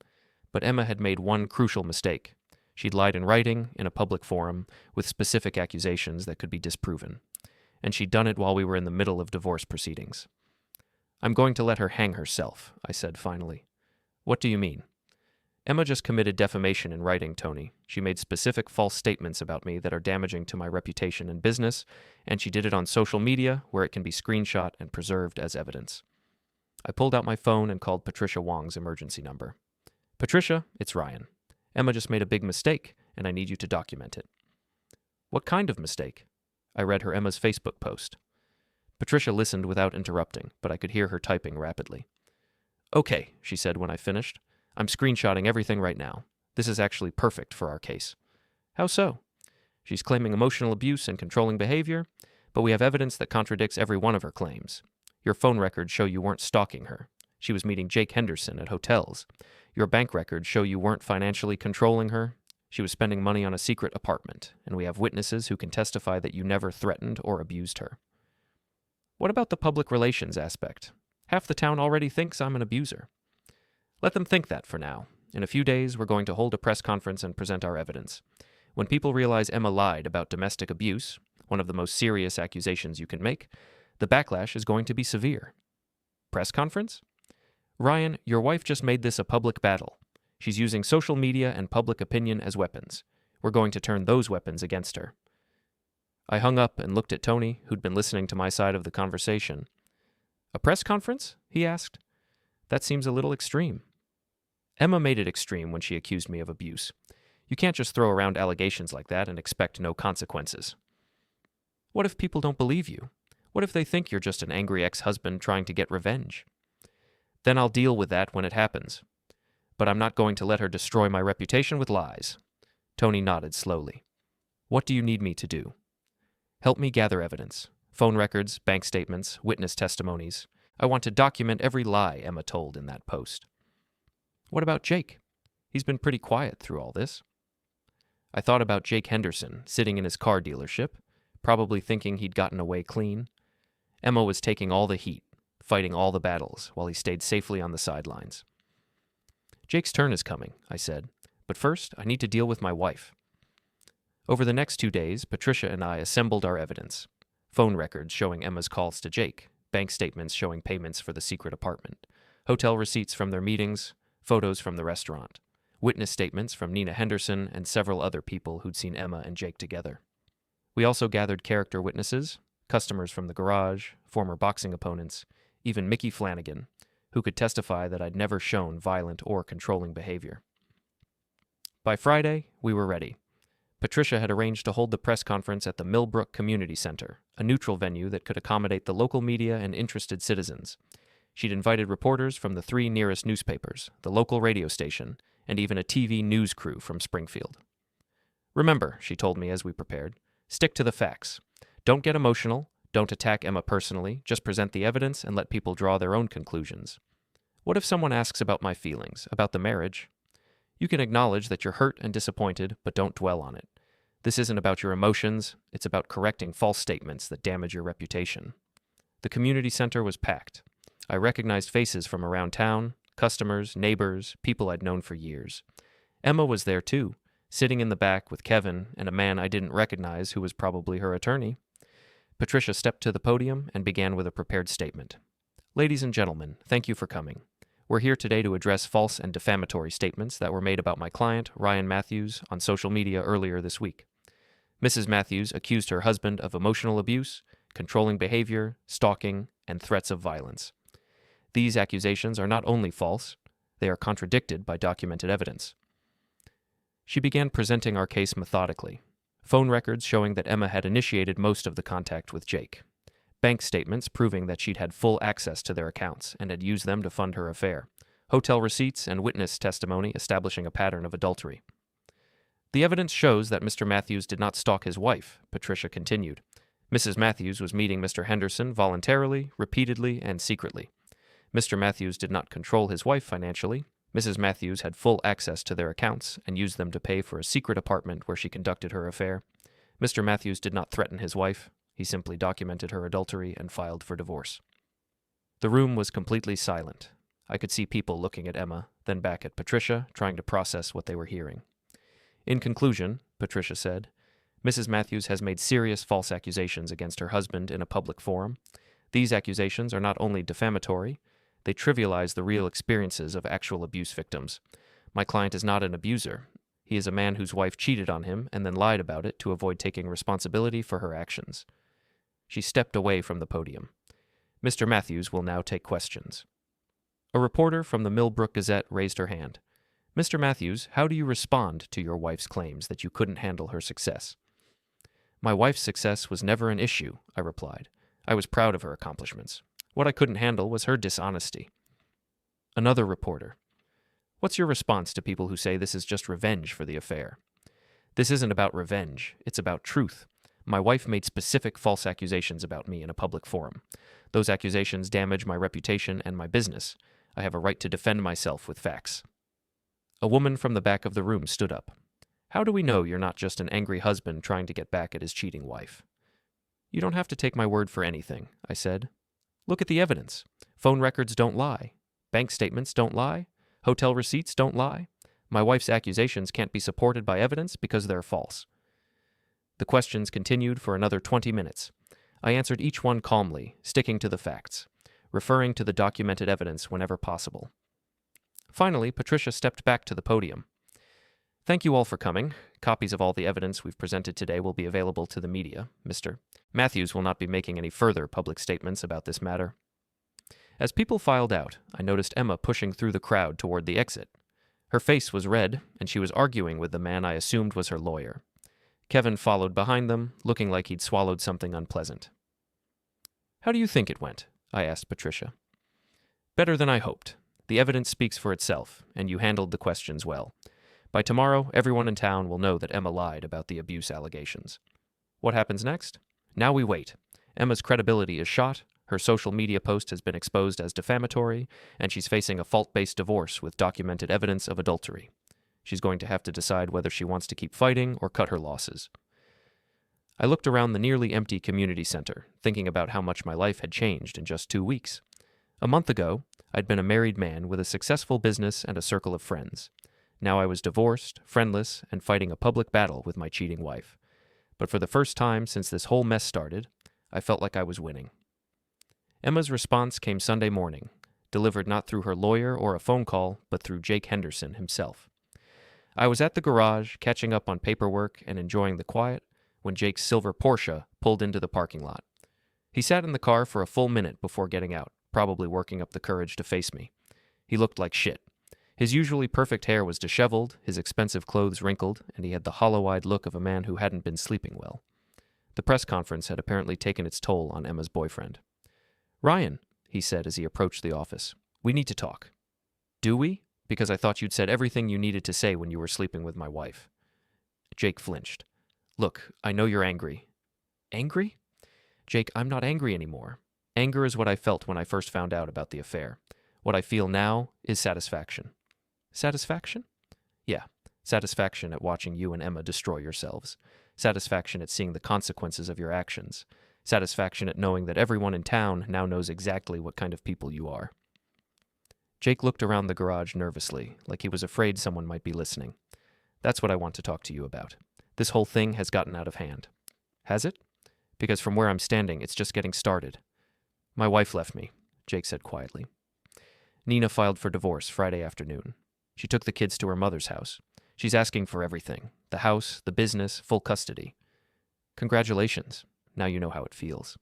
But Emma had made one crucial mistake. She'd lied in writing, in a public forum, with specific accusations that could be disproven. And she'd done it while we were in the middle of divorce proceedings. "I'm going to let her hang herself," I said finally. "What do you mean?" "Emma just committed defamation in writing, Tony. She made specific false statements about me that are damaging to my reputation and business, and she did it on social media, where it can be screenshot and preserved as evidence." I pulled out my phone and called Patricia Wong's emergency number. "Patricia, it's Ryan. Emma just made a big mistake, and I need you to document it." "What kind of mistake?" I read her Emma's Facebook post. Patricia listened without interrupting, but I could hear her typing rapidly. "Okay," she said when I finished. "I'm screenshotting everything right now. This is actually perfect for our case." "How so?" "She's claiming emotional abuse and controlling behavior, but we have evidence that contradicts every one of her claims. Your phone records show you weren't stalking her. She was meeting Jake Henderson at hotels. Your bank records show you weren't financially controlling her. She was spending money on a secret apartment, and we have witnesses who can testify that you never threatened or abused her. What about the public relations aspect? Half the town already thinks I'm an abuser. Let them think that for now. In a few days, we're going to hold a press conference and present our evidence. When people realize Emma lied about domestic abuse, one of the most serious accusations you can make, the backlash is going to be severe. Press conference? Ryan, your wife just made this a public battle. She's using social media and public opinion as weapons. We're going to turn those weapons against her. I hung up and looked at Tony, who'd been listening to my side of the conversation. A press conference? He asked. That seems a little extreme. Emma made it extreme when she accused me of abuse. You can't just throw around allegations like that and expect no consequences. What if people don't believe you? What if they think you're just an angry ex-husband trying to get revenge? Then I'll deal with that when it happens. But I'm not going to let her destroy my reputation with lies. Tony nodded slowly. What do you need me to do? Help me gather evidence. Phone records, bank statements, witness testimonies. I want to document every lie Emma told in that post. What about Jake? He's been pretty quiet through all this. I thought about Jake Henderson, sitting in his car dealership, probably thinking he'd gotten away clean. Emma was taking all the heat, fighting all the battles, while he stayed safely on the sidelines. Jake's turn is coming, I said, but first I need to deal with my wife. Over the next 2 days, Patricia and I assembled our evidence. Phone records showing Emma's calls to Jake, bank statements showing payments for the secret apartment, hotel receipts from their meetings, photos from the restaurant, witness statements from Nina Henderson and several other people who'd seen Emma and Jake together. We also gathered character witnesses, customers from the garage, former boxing opponents, even Mickey Flanagan, who could testify that I'd never shown violent or controlling behavior. By Friday, we were ready. Patricia had arranged to hold the press conference at the Millbrook Community Center, a neutral venue that could accommodate the local media and interested citizens. She'd invited reporters from the 3 nearest newspapers, the local radio station, and even a TV news crew from Springfield. Remember, she told me as we prepared, stick to the facts. Don't get emotional, don't attack Emma personally, just present the evidence and let people draw their own conclusions. What if someone asks about my feelings, about the marriage? You can acknowledge that you're hurt and disappointed, but don't dwell on it. This isn't about your emotions, it's about correcting false statements that damage your reputation. The community center was packed. I recognized faces from around town, customers, neighbors, people I'd known for years. Emma was there too, sitting in the back with Kevin and a man I didn't recognize who was probably her attorney. Patricia stepped to the podium and began with a prepared statement. Ladies and gentlemen, thank you for coming. We're here today to address false and defamatory statements that were made about my client, Ryan Matthews, on social media earlier this week. Mrs. Matthews accused her husband of emotional abuse, controlling behavior, stalking, and threats of violence. These accusations are not only false, they are contradicted by documented evidence. She began presenting our case methodically. Phone records showing that Emma had initiated most of the contact with Jake. Bank statements proving that she'd had full access to their accounts and had used them to fund her affair. Hotel receipts and witness testimony establishing a pattern of adultery. The evidence shows that Mr. Matthews did not stalk his wife, Patricia continued. Mrs. Matthews was meeting Mr. Henderson voluntarily, repeatedly, and secretly. Mr. Matthews did not control his wife financially. Mrs. Matthews had full access to their accounts and used them to pay for a secret apartment where she conducted her affair. Mr. Matthews did not threaten his wife. He simply documented her adultery and filed for divorce. The room was completely silent. I could see people looking at Emma, then back at Patricia, trying to process what they were hearing. In conclusion, Patricia said, Mrs. Matthews has made serious false accusations against her husband in a public forum. These accusations are not only defamatory, they trivialize the real experiences of actual abuse victims. My client is not an abuser. He is a man whose wife cheated on him and then lied about it to avoid taking responsibility for her actions. She stepped away from the podium. Mr. Matthews will now take questions. A reporter from the Millbrook Gazette raised her hand. Mr. Matthews, how do you respond to your wife's claims that you couldn't handle her success? My wife's success was never an issue, I replied. I was proud of her accomplishments. What I couldn't handle was her dishonesty. Another reporter. What's your response to people who say this is just revenge for the affair? This isn't about revenge. It's about truth. My wife made specific false accusations about me in a public forum. Those accusations damage my reputation and my business. I have a right to defend myself with facts. A woman from the back of the room stood up. How do we know you're not just an angry husband trying to get back at his cheating wife? You don't have to take my word for anything, I said. Look at the evidence. Phone records don't lie. Bank statements don't lie. Hotel receipts don't lie. My wife's accusations can't be supported by evidence because they're false. The questions continued for another 20 minutes. I answered each one calmly, sticking to the facts, referring to the documented evidence whenever possible. Finally, Patricia stepped back to the podium. Thank you all for coming. Copies of all the evidence we've presented today will be available to the media. Mr. Matthews will not be making any further public statements about this matter. As people filed out, I noticed Emma pushing through the crowd toward the exit. Her face was red, and she was arguing with the man I assumed was her lawyer. Kevin followed behind them, looking like he'd swallowed something unpleasant. How do you think it went? I asked Patricia. Better than I hoped. The evidence speaks for itself, and you handled the questions well. By tomorrow, everyone in town will know that Emma lied about the abuse allegations. What happens next? Now we wait. Emma's credibility is shot, her social media post has been exposed as defamatory, and she's facing a fault-based divorce with documented evidence of adultery. She's going to have to decide whether she wants to keep fighting or cut her losses. I looked around the nearly empty community center, thinking about how much my life had changed in just 2 weeks. A month ago, I'd been a married man with a successful business and a circle of friends. Now I was divorced, friendless, and fighting a public battle with my cheating wife. But for the first time since this whole mess started, I felt like I was winning. Emma's response came Sunday morning, delivered not through her lawyer or a phone call, but through Jake Henderson himself. I was at the garage, catching up on paperwork and enjoying the quiet, when Jake's silver Porsche pulled into the parking lot. He sat in the car for a full minute before getting out, probably working up the courage to face me. He looked like shit. His usually perfect hair was disheveled, his expensive clothes wrinkled, and he had the hollow-eyed look of a man who hadn't been sleeping well. The press conference had apparently taken its toll on Emma's boyfriend. "Ryan," he said as he approached the office, "we need to talk." "Do we? Because I thought you'd said everything you needed to say when you were sleeping with my wife." Jake flinched. "Look, I know you're angry." "Angry?" "Jake, I'm not angry anymore. Anger is what I felt when I first found out about the affair. What I feel now is satisfaction." "Satisfaction?" "Yeah, satisfaction at watching you and Emma destroy yourselves. Satisfaction at seeing the consequences of your actions. Satisfaction at knowing that everyone in town now knows exactly what kind of people you are." Jake looked around the garage nervously, like he was afraid someone might be listening. "That's what I want to talk to you about. This whole thing has gotten out of hand." "Has it?" "Because from where I'm standing, it's just getting started." "My wife left me," Jake said quietly. "Nina filed for divorce Friday afternoon. She took the kids to her mother's house. She's asking for everything. The house, the business, full custody." "Congratulations. Now you know how it feels."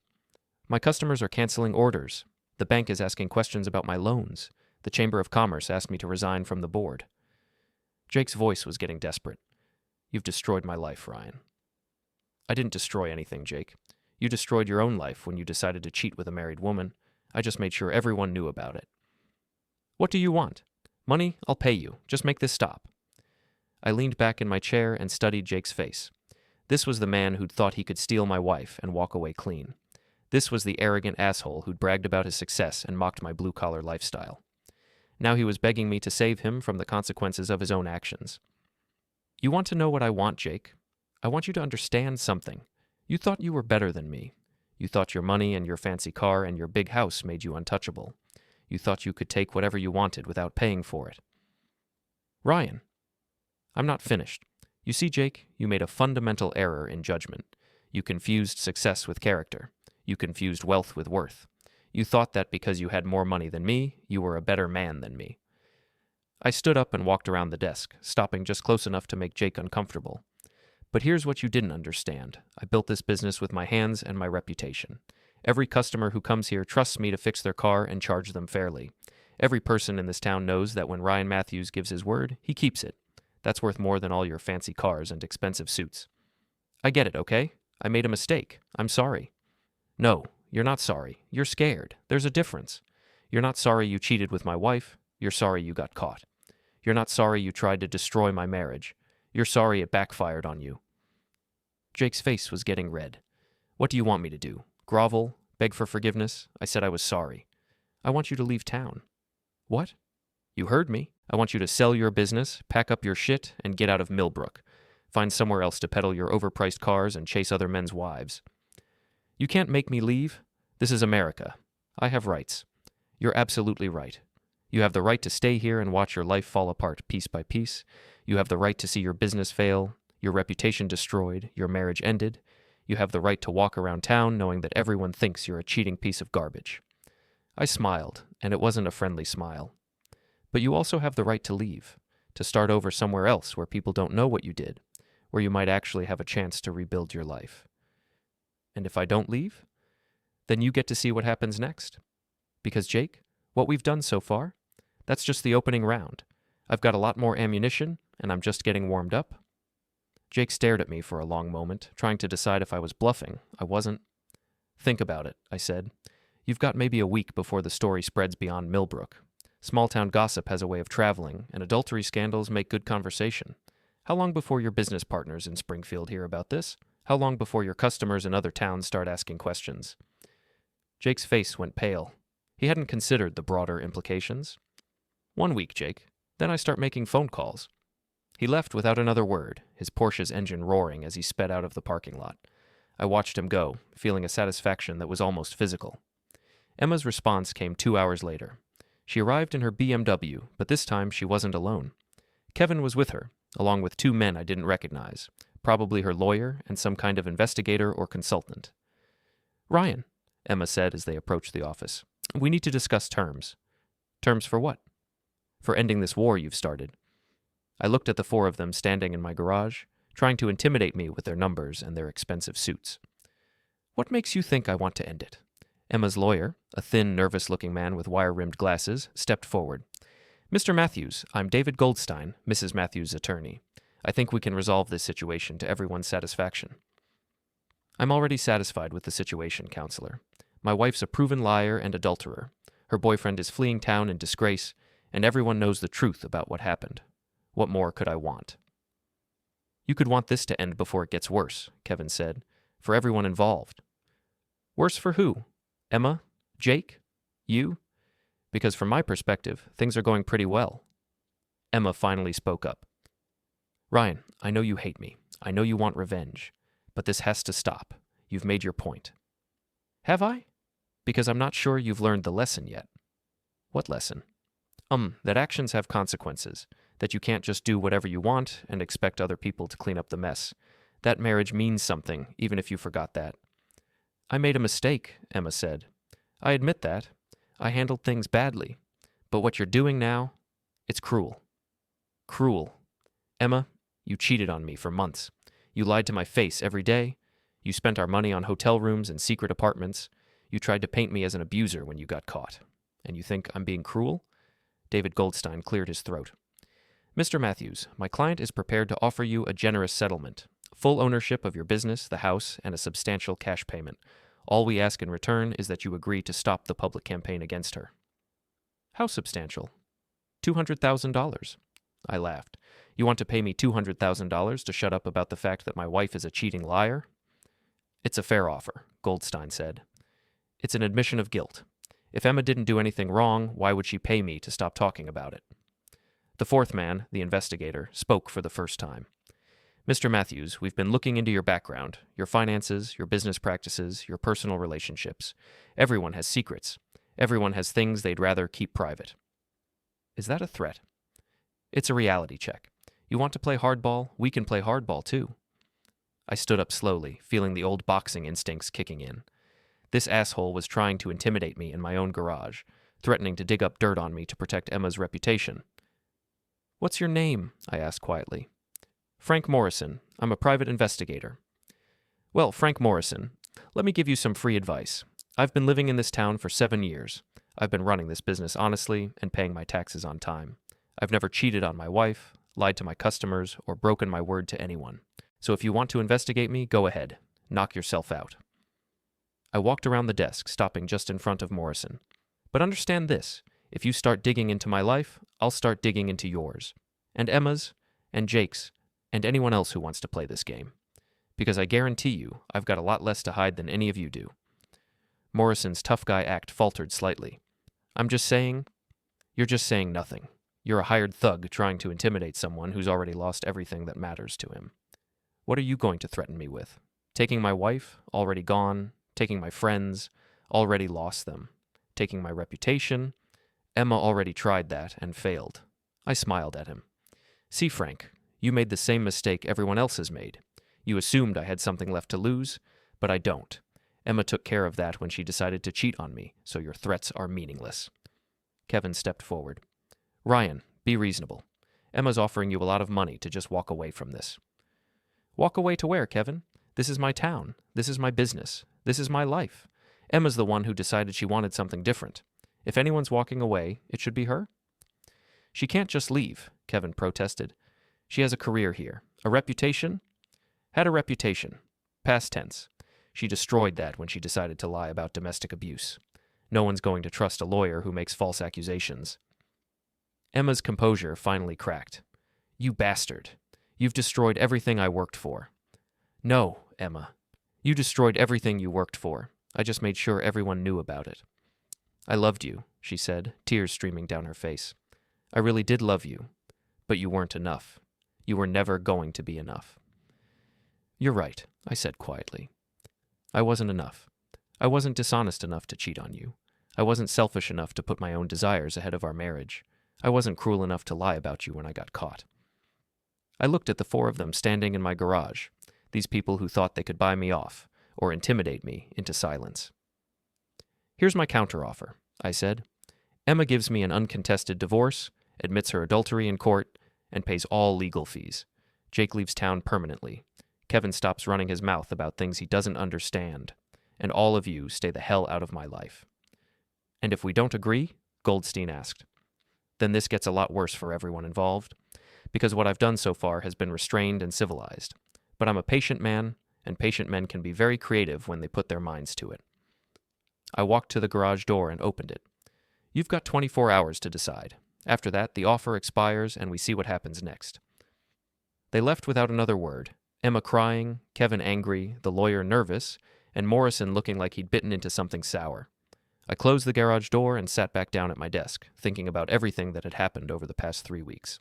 "My customers are canceling orders. The bank is asking questions about my loans. The Chamber of Commerce asked me to resign from the board." Jake's voice was getting desperate. "You've destroyed my life, Ryan." "I didn't destroy anything, Jake. You destroyed your own life when you decided to cheat with a married woman. I just made sure everyone knew about it." "What do you want? Money? I'll pay you. Just make this stop." I leaned back in my chair and studied Jake's face. This was the man who'd thought he could steal my wife and walk away clean. This was the arrogant asshole who'd bragged about his success and mocked my blue-collar lifestyle. Now he was begging me to save him from the consequences of his own actions. "You want to know what I want, Jake? I want you to understand something. You thought you were better than me. You thought your money and your fancy car and your big house made you untouchable. You thought you could take whatever you wanted without paying for it." "Ryan." "I'm not finished. You see, Jake, you made a fundamental error in judgment. You confused success with character. You confused wealth with worth. You thought that because you had more money than me, you were a better man than me." I stood up and walked around the desk, stopping just close enough to make Jake uncomfortable. "But here's what you didn't understand. I built this business with my hands and my reputation. Every customer who comes here trusts me to fix their car and charge them fairly. Every person in this town knows that when Ryan Matthews gives his word, he keeps it. That's worth more than all your fancy cars and expensive suits." "I get it, okay? I made a mistake. I'm sorry." "No, you're not sorry. You're scared. There's a difference. You're not sorry you cheated with my wife. You're sorry you got caught. You're not sorry you tried to destroy my marriage. You're sorry it backfired on you." Jake's face was getting red. "What do you want me to do? Grovel? Beg for forgiveness?" I said I was sorry. "I want you to leave town." What? You heard me. I want you to sell your business, pack up your shit, and get out of Millbrook. Find somewhere else to peddle your overpriced cars and chase other men's wives. You can't make me leave. This is America. I have rights. You're absolutely right. You have the right to stay here and watch your life fall apart piece by piece. You have the right to see your business fail, your reputation destroyed, your marriage ended. You have the right to walk around town knowing that everyone thinks you're a cheating piece of garbage. I smiled, and it wasn't a friendly smile. But you also have the right to leave, to start over somewhere else where people don't know what you did, where you might actually have a chance to rebuild your life. And if I don't leave, then you get to see what happens next. Because, Jake, what we've done so far, that's just the opening round. I've got a lot more ammunition, and I'm just getting warmed up. Jake stared at me for a long moment, trying to decide if I was bluffing. I wasn't. Think about it, I said. You've got maybe a week before the story spreads beyond Millbrook. Small-town gossip has a way of traveling, and adultery scandals make good conversation. How long before your business partners in Springfield hear about this? How long before your customers in other towns start asking questions? Jake's face went pale. He hadn't considered the broader implications. 1 week, Jake. Then I start making phone calls. He left without another word, his Porsche's engine roaring as he sped out of the parking lot. I watched him go, feeling a satisfaction that was almost physical. Emma's response came 2 hours later. She arrived in her BMW, but this time she wasn't alone. Kevin was with her, along with 2 men I didn't recognize, probably her lawyer and some kind of investigator or consultant. Ryan, Emma said as they approached the office, we need to discuss terms. Terms for what? For ending this war you've started. I looked at the 4 of them standing in my garage, trying to intimidate me with their numbers and their expensive suits. What makes you think I want to end it? Emma's lawyer, a thin, nervous-looking man with wire-rimmed glasses, stepped forward. Mr. Matthews, I'm David Goldstein, Mrs. Matthews' attorney. I think we can resolve this situation to everyone's satisfaction. I'm already satisfied with the situation, counselor. My wife's a proven liar and adulterer. Her boyfriend is fleeing town in disgrace, and everyone knows the truth about what happened. What more could I want? You could want this to end before it gets worse, Kevin said, for everyone involved. Worse for who? Emma? Jake? You? Because from my perspective, things are going pretty well. Emma finally spoke up. Ryan, I know you hate me. I know you want revenge. But this has to stop. You've made your point. Have I? Because I'm not sure you've learned the lesson yet. What lesson? That actions have consequences. That you can't just do whatever you want and expect other people to clean up the mess. That marriage means something, even if you forgot that. I made a mistake, Emma said. I admit that. I handled things badly. But what you're doing now, it's cruel. Cruel. Emma, you cheated on me for months. You lied to my face every day. You spent our money on hotel rooms and secret apartments. You tried to paint me as an abuser when you got caught. And you think I'm being cruel? David Goldstein cleared his throat. Mr. Matthews, my client is prepared to offer you a generous settlement. Full ownership of your business, the house, and a substantial cash payment. All we ask in return is that you agree to stop the public campaign against her. How substantial? $200,000. I laughed. You want to pay me $200,000 to shut up about the fact that my wife is a cheating liar? It's a fair offer, Goldstein said. It's an admission of guilt. If Emma didn't do anything wrong, why would she pay me to stop talking about it? The 4th man, the investigator, spoke for the first time. Mr. Matthews, we've been looking into your background, your finances, your business practices, your personal relationships. Everyone has secrets. Everyone has things they'd rather keep private. Is that a threat? It's a reality check. You want to play hardball? We can play hardball too. I stood up slowly, feeling the old boxing instincts kicking in. This asshole was trying to intimidate me in my own garage, threatening to dig up dirt on me to protect Emma's reputation. What's your name? I asked quietly. Frank Morrison. I'm a private investigator. Well, Frank Morrison, let me give you some free advice. I've been living in this town for 7 years. I've been running this business honestly and paying my taxes on time. I've never cheated on my wife, lied to my customers, or broken my word to anyone. So if you want to investigate me, go ahead. Knock yourself out. I walked around the desk, stopping just in front of Morrison. But understand this. If you start digging into my life, I'll start digging into yours. And Emma's, and Jake's, and anyone else who wants to play this game. Because I guarantee you, I've got a lot less to hide than any of you do. Morrison's tough guy act faltered slightly. I'm just saying, You're just saying nothing. You're a hired thug trying to intimidate someone who's already lost everything that matters to him. What are you going to threaten me with? Taking my wife, already gone. Taking my friends, already lost them. Taking my reputation. Emma already tried that and failed. I smiled at him. See, Frank, you made the same mistake everyone else has made. You assumed I had something left to lose, but I don't. Emma took care of that when she decided to cheat on me, so your threats are meaningless. Kevin stepped forward. Ryan, be reasonable. Emma's offering you a lot of money to just walk away from this. Walk away to where, Kevin? This is my town. This is my business. This is my life. Emma's the one who decided she wanted something different. If anyone's walking away, it should be her. She can't just leave, Kevin protested. She has a career here. A reputation? Had a reputation. Past tense. She destroyed that when she decided to lie about domestic abuse. No one's going to trust a lawyer who makes false accusations. Emma's composure finally cracked. You bastard. You've destroyed everything I worked for. No, Emma. You destroyed everything you worked for. I just made sure everyone knew about it. I loved you, she said, tears streaming down her face. I really did love you, but you weren't enough. You were never going to be enough. You're right, I said quietly. I wasn't enough. I wasn't dishonest enough to cheat on you. I wasn't selfish enough to put my own desires ahead of our marriage. I wasn't cruel enough to lie about you when I got caught. I looked at the four of them standing in my garage, these people who thought they could buy me off or intimidate me into silence. Here's my counteroffer, I said. Emma gives me an uncontested divorce, admits her adultery in court, and pays all legal fees. Jake leaves town permanently. Kevin stops running his mouth about things he doesn't understand. And all of you stay the hell out of my life. And if we don't agree, Goldstein asked, then this gets a lot worse for everyone involved, because what I've done so far has been restrained and civilized. But I'm a patient man, and patient men can be very creative when they put their minds to it. I walked to the garage door and opened it. You've got 24 hours to decide. After that, the offer expires and we see what happens next. They left without another word, Emma crying, Kevin angry, the lawyer nervous, and Morrison looking like he'd bitten into something sour. I closed the garage door and sat back down at my desk, thinking about everything that had happened over the past 3 weeks.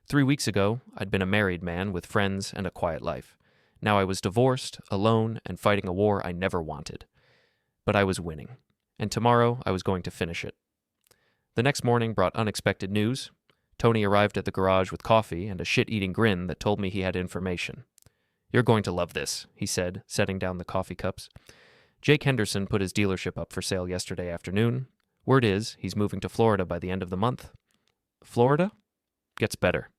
3 weeks ago, I'd been a married man with friends and a quiet life. Now I was divorced, alone, and fighting a war I never wanted. But I was winning, and tomorrow I was going to finish it. The next morning brought unexpected news. Tony arrived at the garage with coffee and a shit-eating grin that told me he had information. You're going to love this, he said, setting down the coffee cups. Jake Henderson put his dealership up for sale yesterday afternoon. Word is, he's moving to Florida by the end of the month. Florida? Gets better.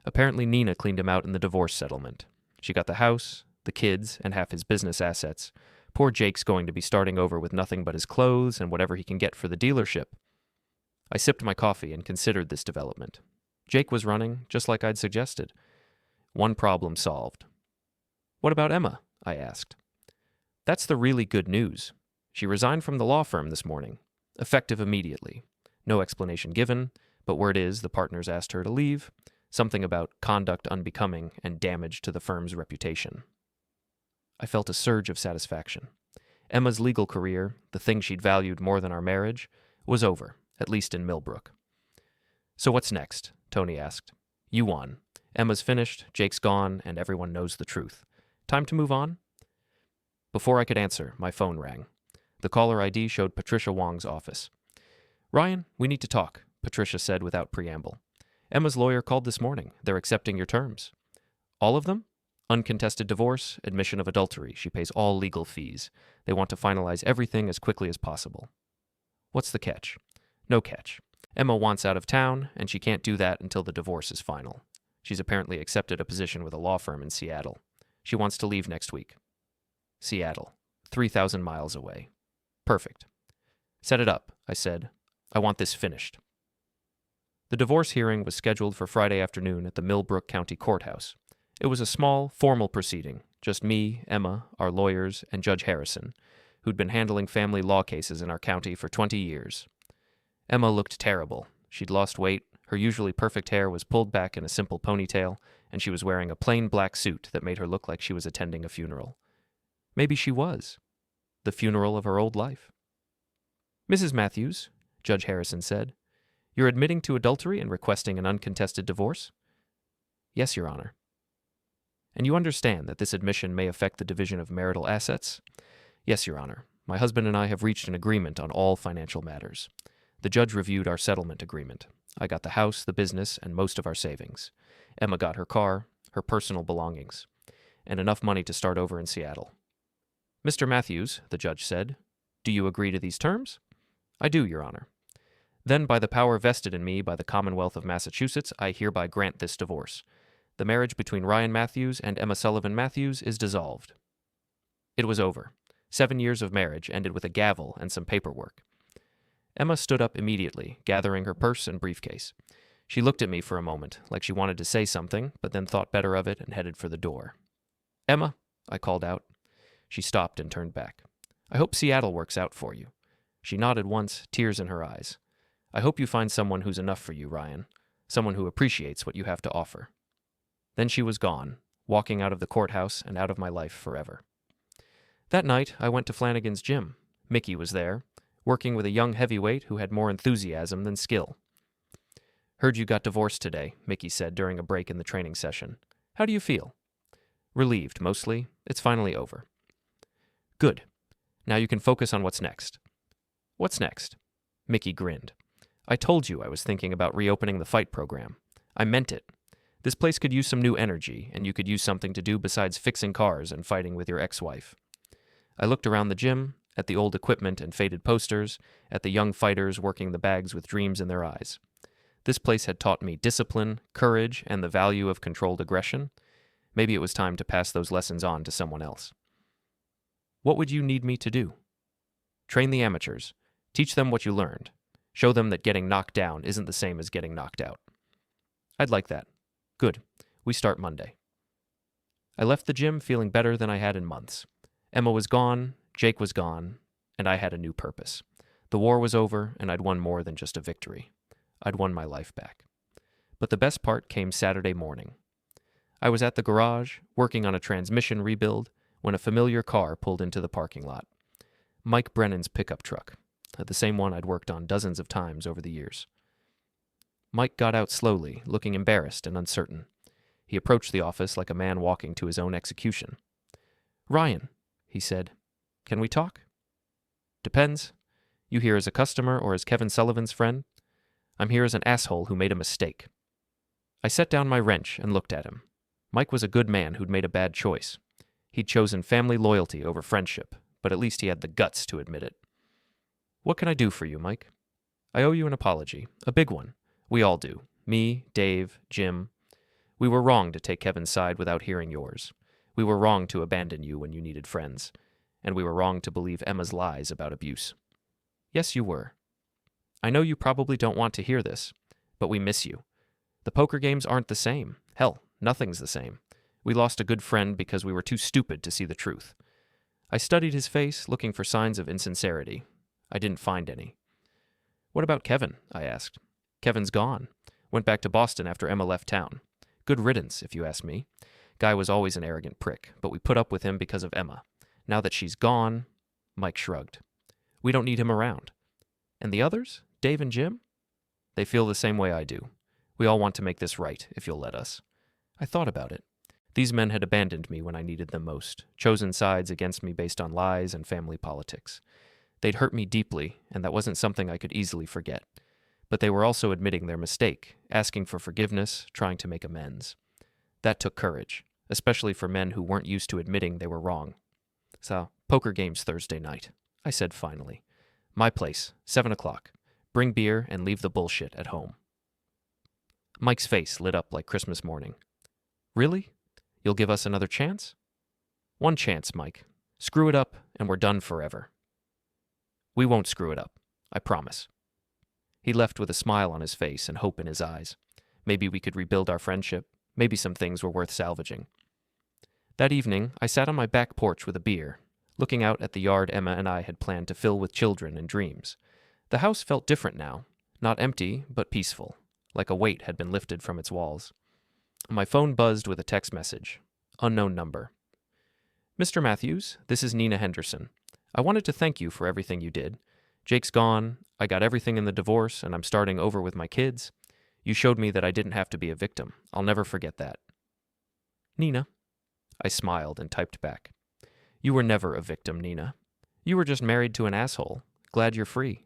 Apparently Nina cleaned him out in the divorce settlement. She got the house, the kids, and half his business assets. Poor Jake's going to be starting over with nothing but his clothes and whatever he can get for the dealership. I sipped my coffee and considered this development. Jake was running, just like I'd suggested. One problem solved. What about Emma? I asked. That's the really good news. She resigned from the law firm this morning, effective immediately. No explanation given, but word is the partners asked her to leave, something about conduct unbecoming and damage to the firm's reputation. I felt a surge of satisfaction. Emma's legal career, the thing she'd valued more than our marriage, was over, at least in Millbrook. So what's next? Tony asked. You won. Emma's finished, Jake's gone, and everyone knows the truth. Time to move on? Before I could answer, my phone rang. The caller ID showed Patricia Wong's office. Ryan, we need to talk, Patricia said without preamble. Emma's lawyer called this morning. They're accepting your terms. All of them? Uncontested divorce, admission of adultery. She pays all legal fees. They want to finalize everything as quickly as possible. What's the catch? No catch. Emma wants out of town, and she can't do that until the divorce is final. She's apparently accepted a position with a law firm in Seattle. She wants to leave next week. Seattle, 3,000 miles away. Perfect. Set it up, I said. I want this finished. The divorce hearing was scheduled for Friday afternoon at the Millbrook County Courthouse. It was a small, formal proceeding, just me, Emma, our lawyers, and Judge Harrison, who'd been handling family law cases in our county for 20 years. Emma looked terrible. She'd lost weight, her usually perfect hair was pulled back in a simple ponytail, and she was wearing a plain black suit that made her look like she was attending a funeral. Maybe she was. The funeral of her old life. Mrs. Matthews, Judge Harrison said, You're admitting to adultery and requesting an uncontested divorce? Yes, Your Honor. And you understand that this admission may affect the division of marital assets? Yes, Your Honor. My husband and I have reached an agreement on all financial matters. The judge reviewed our settlement agreement. I got the house, the business, and most of our savings. Emma got her car, her personal belongings, and enough money to start over in Seattle. Mr. Matthews, the judge said, do you agree to these terms? I do, Your Honor. Then, by the power vested in me by the Commonwealth of Massachusetts, I hereby grant this divorce. The marriage between Ryan Matthews and Emma Sullivan Matthews is dissolved. It was over. 7 years of marriage ended with a gavel and some paperwork. Emma stood up immediately, gathering her purse and briefcase. She looked at me for a moment, like she wanted to say something, but then thought better of it and headed for the door. Emma, I called out. She stopped and turned back. I hope Seattle works out for you. She nodded once, tears in her eyes. I hope you find someone who's enough for you, Ryan. Someone who appreciates what you have to offer. Then she was gone, walking out of the courthouse and out of my life forever. That night, I went to Flanagan's gym. Mickey was there, working with a young heavyweight who had more enthusiasm than skill. Heard you got divorced today, Mickey said during a break in the training session. How do you feel? Relieved, mostly. It's finally over. Good. Now you can focus on what's next. What's next? Mickey grinned. I told you I was thinking about reopening the fight program. I meant it. This place could use some new energy, and you could use something to do besides fixing cars and fighting with your ex-wife. I looked around the gym, at the old equipment and faded posters, at the young fighters working the bags with dreams in their eyes. This place had taught me discipline, courage, and the value of controlled aggression. Maybe it was time to pass those lessons on to someone else. What would you need me to do? Train the amateurs. Teach them what you learned. Show them that getting knocked down isn't the same as getting knocked out. I'd like that. Good. We start Monday. I left the gym feeling better than I had in months. Emma was gone, Jake was gone, and I had a new purpose. The war was over, and I'd won more than just a victory. I'd won my life back. But the best part came Saturday morning. I was at the garage, working on a transmission rebuild, when a familiar car pulled into the parking lot. Mike Brennan's pickup truck, the same one I'd worked on dozens of times over the years. Mike got out slowly, looking embarrassed and uncertain. He approached the office like a man walking to his own execution. Ryan, he said, can we talk? Depends. You here as a customer or as Kevin Sullivan's friend? I'm here as an asshole who made a mistake. I set down my wrench and looked at him. Mike was a good man who'd made a bad choice. He'd chosen family loyalty over friendship, but at least he had the guts to admit it. What can I do for you, Mike? I owe you an apology, a big one. We all do. Me, Dave, Jim. We were wrong to take Kevin's side without hearing yours. We were wrong to abandon you when you needed friends. And we were wrong to believe Emma's lies about abuse. Yes, you were. I know you probably don't want to hear this, but we miss you. The poker games aren't the same. Hell, nothing's the same. We lost a good friend because we were too stupid to see the truth. I studied his face, looking for signs of insincerity. I didn't find any. What about Kevin? I asked. Kevin's gone. Went back to Boston after Emma left town. Good riddance, if you ask me. Guy was always an arrogant prick, but we put up with him because of Emma. Now that she's gone, Mike shrugged. We don't need him around. And the others? Dave and Jim? They feel the same way I do. We all want to make this right, if you'll let us. I thought about it. These men had abandoned me when I needed them most, chosen sides against me based on lies and family politics. They'd hurt me deeply, and that wasn't something I could easily forget. But they were also admitting their mistake, asking for forgiveness, trying to make amends. That took courage, especially for men who weren't used to admitting they were wrong. So, poker games Thursday night, I said finally. My place, 7 o'clock. Bring beer and leave the bullshit at home. Mike's face lit up like Christmas morning. Really? You'll give us another chance? One chance, Mike. Screw it up, and we're done forever. We won't screw it up. I promise. He left with a smile on his face and hope in his eyes. Maybe we could rebuild our friendship. Maybe some things were worth salvaging. That evening, I sat on my back porch with a beer, looking out at the yard Emma and I had planned to fill with children and dreams. The house felt different now. Not empty, but peaceful, like a weight had been lifted from its walls. My phone buzzed with a text message. Unknown number. Mr. Matthews, this is Nina Henderson. I wanted to thank you for everything you did. Jake's gone, I got everything in the divorce, and I'm starting over with my kids. You showed me that I didn't have to be a victim. I'll never forget that. Nina. I smiled and typed back. You were never a victim, Nina. You were just married to an asshole. Glad you're free.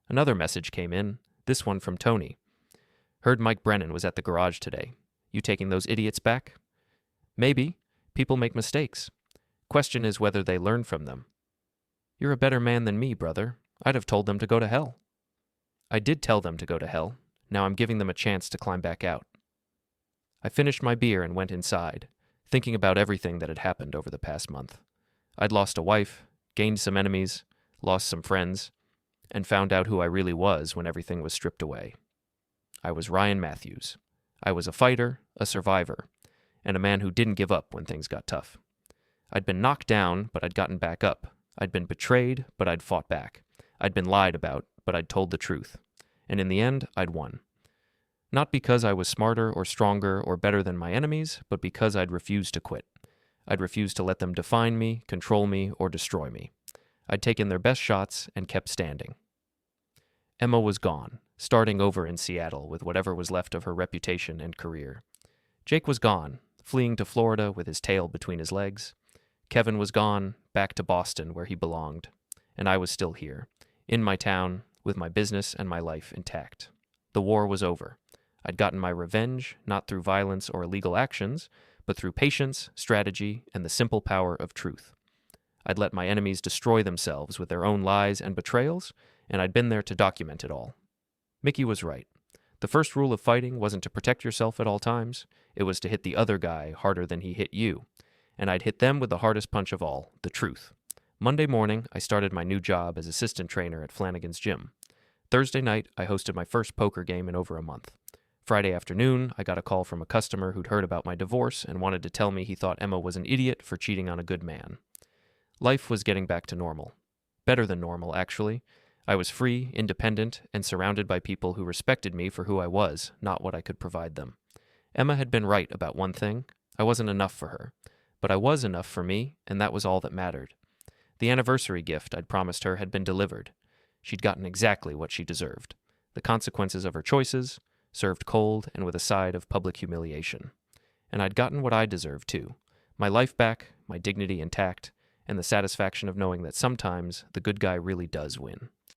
Another message came in, this one from Tony. Heard Mike Brennan was at the garage today. You taking those idiots back? Maybe. People make mistakes. Question is whether they learn from them. You're a better man than me, brother. I'd have told them to go to hell. I did tell them to go to hell. Now I'm giving them a chance to climb back out. I finished my beer and went inside, thinking about everything that had happened over the past month. I'd lost a wife, gained some enemies, lost some friends, and found out who I really was when everything was stripped away. I was Ryan Matthews. I was a fighter, a survivor, and a man who didn't give up when things got tough. I'd been knocked down, but I'd gotten back up. I'd been betrayed, but I'd fought back. I'd been lied about, but I'd told the truth. And in the end, I'd won. Not because I was smarter or stronger or better than my enemies, but because I'd refused to quit. I'd refused to let them define me, control me, or destroy me. I'd taken their best shots and kept standing. Emma was gone, starting over in Seattle with whatever was left of her reputation and career. Jake was gone, fleeing to Florida with his tail between his legs. Kevin was gone, back to Boston where he belonged. And I was still here, in my town, with my business and my life intact. The war was over. I'd gotten my revenge, not through violence or illegal actions, but through patience, strategy, and the simple power of truth. I'd let my enemies destroy themselves with their own lies and betrayals, and I'd been there to document it all. Mickey was right. The first rule of fighting wasn't to protect yourself at all times. It was to hit the other guy harder than he hit you. And I'd hit them with the hardest punch of all, the truth. Monday morning, I started my new job as assistant trainer at Flanagan's Gym. Thursday night, I hosted my first poker game in over a month. Friday afternoon, I got a call from a customer who'd heard about my divorce and wanted to tell me he thought Emma was an idiot for cheating on a good man. Life was getting back to normal. Better than normal, actually. I was free, independent, and surrounded by people who respected me for who I was, not what I could provide them. Emma had been right about one thing. I wasn't enough for her. But I was enough for me, and that was all that mattered. The anniversary gift I'd promised her had been delivered. She'd gotten exactly what she deserved. The consequences of her choices, served cold and with a side of public humiliation. And I'd gotten what I deserved, too. My life back, my dignity intact, and the satisfaction of knowing that sometimes the good guy really does win.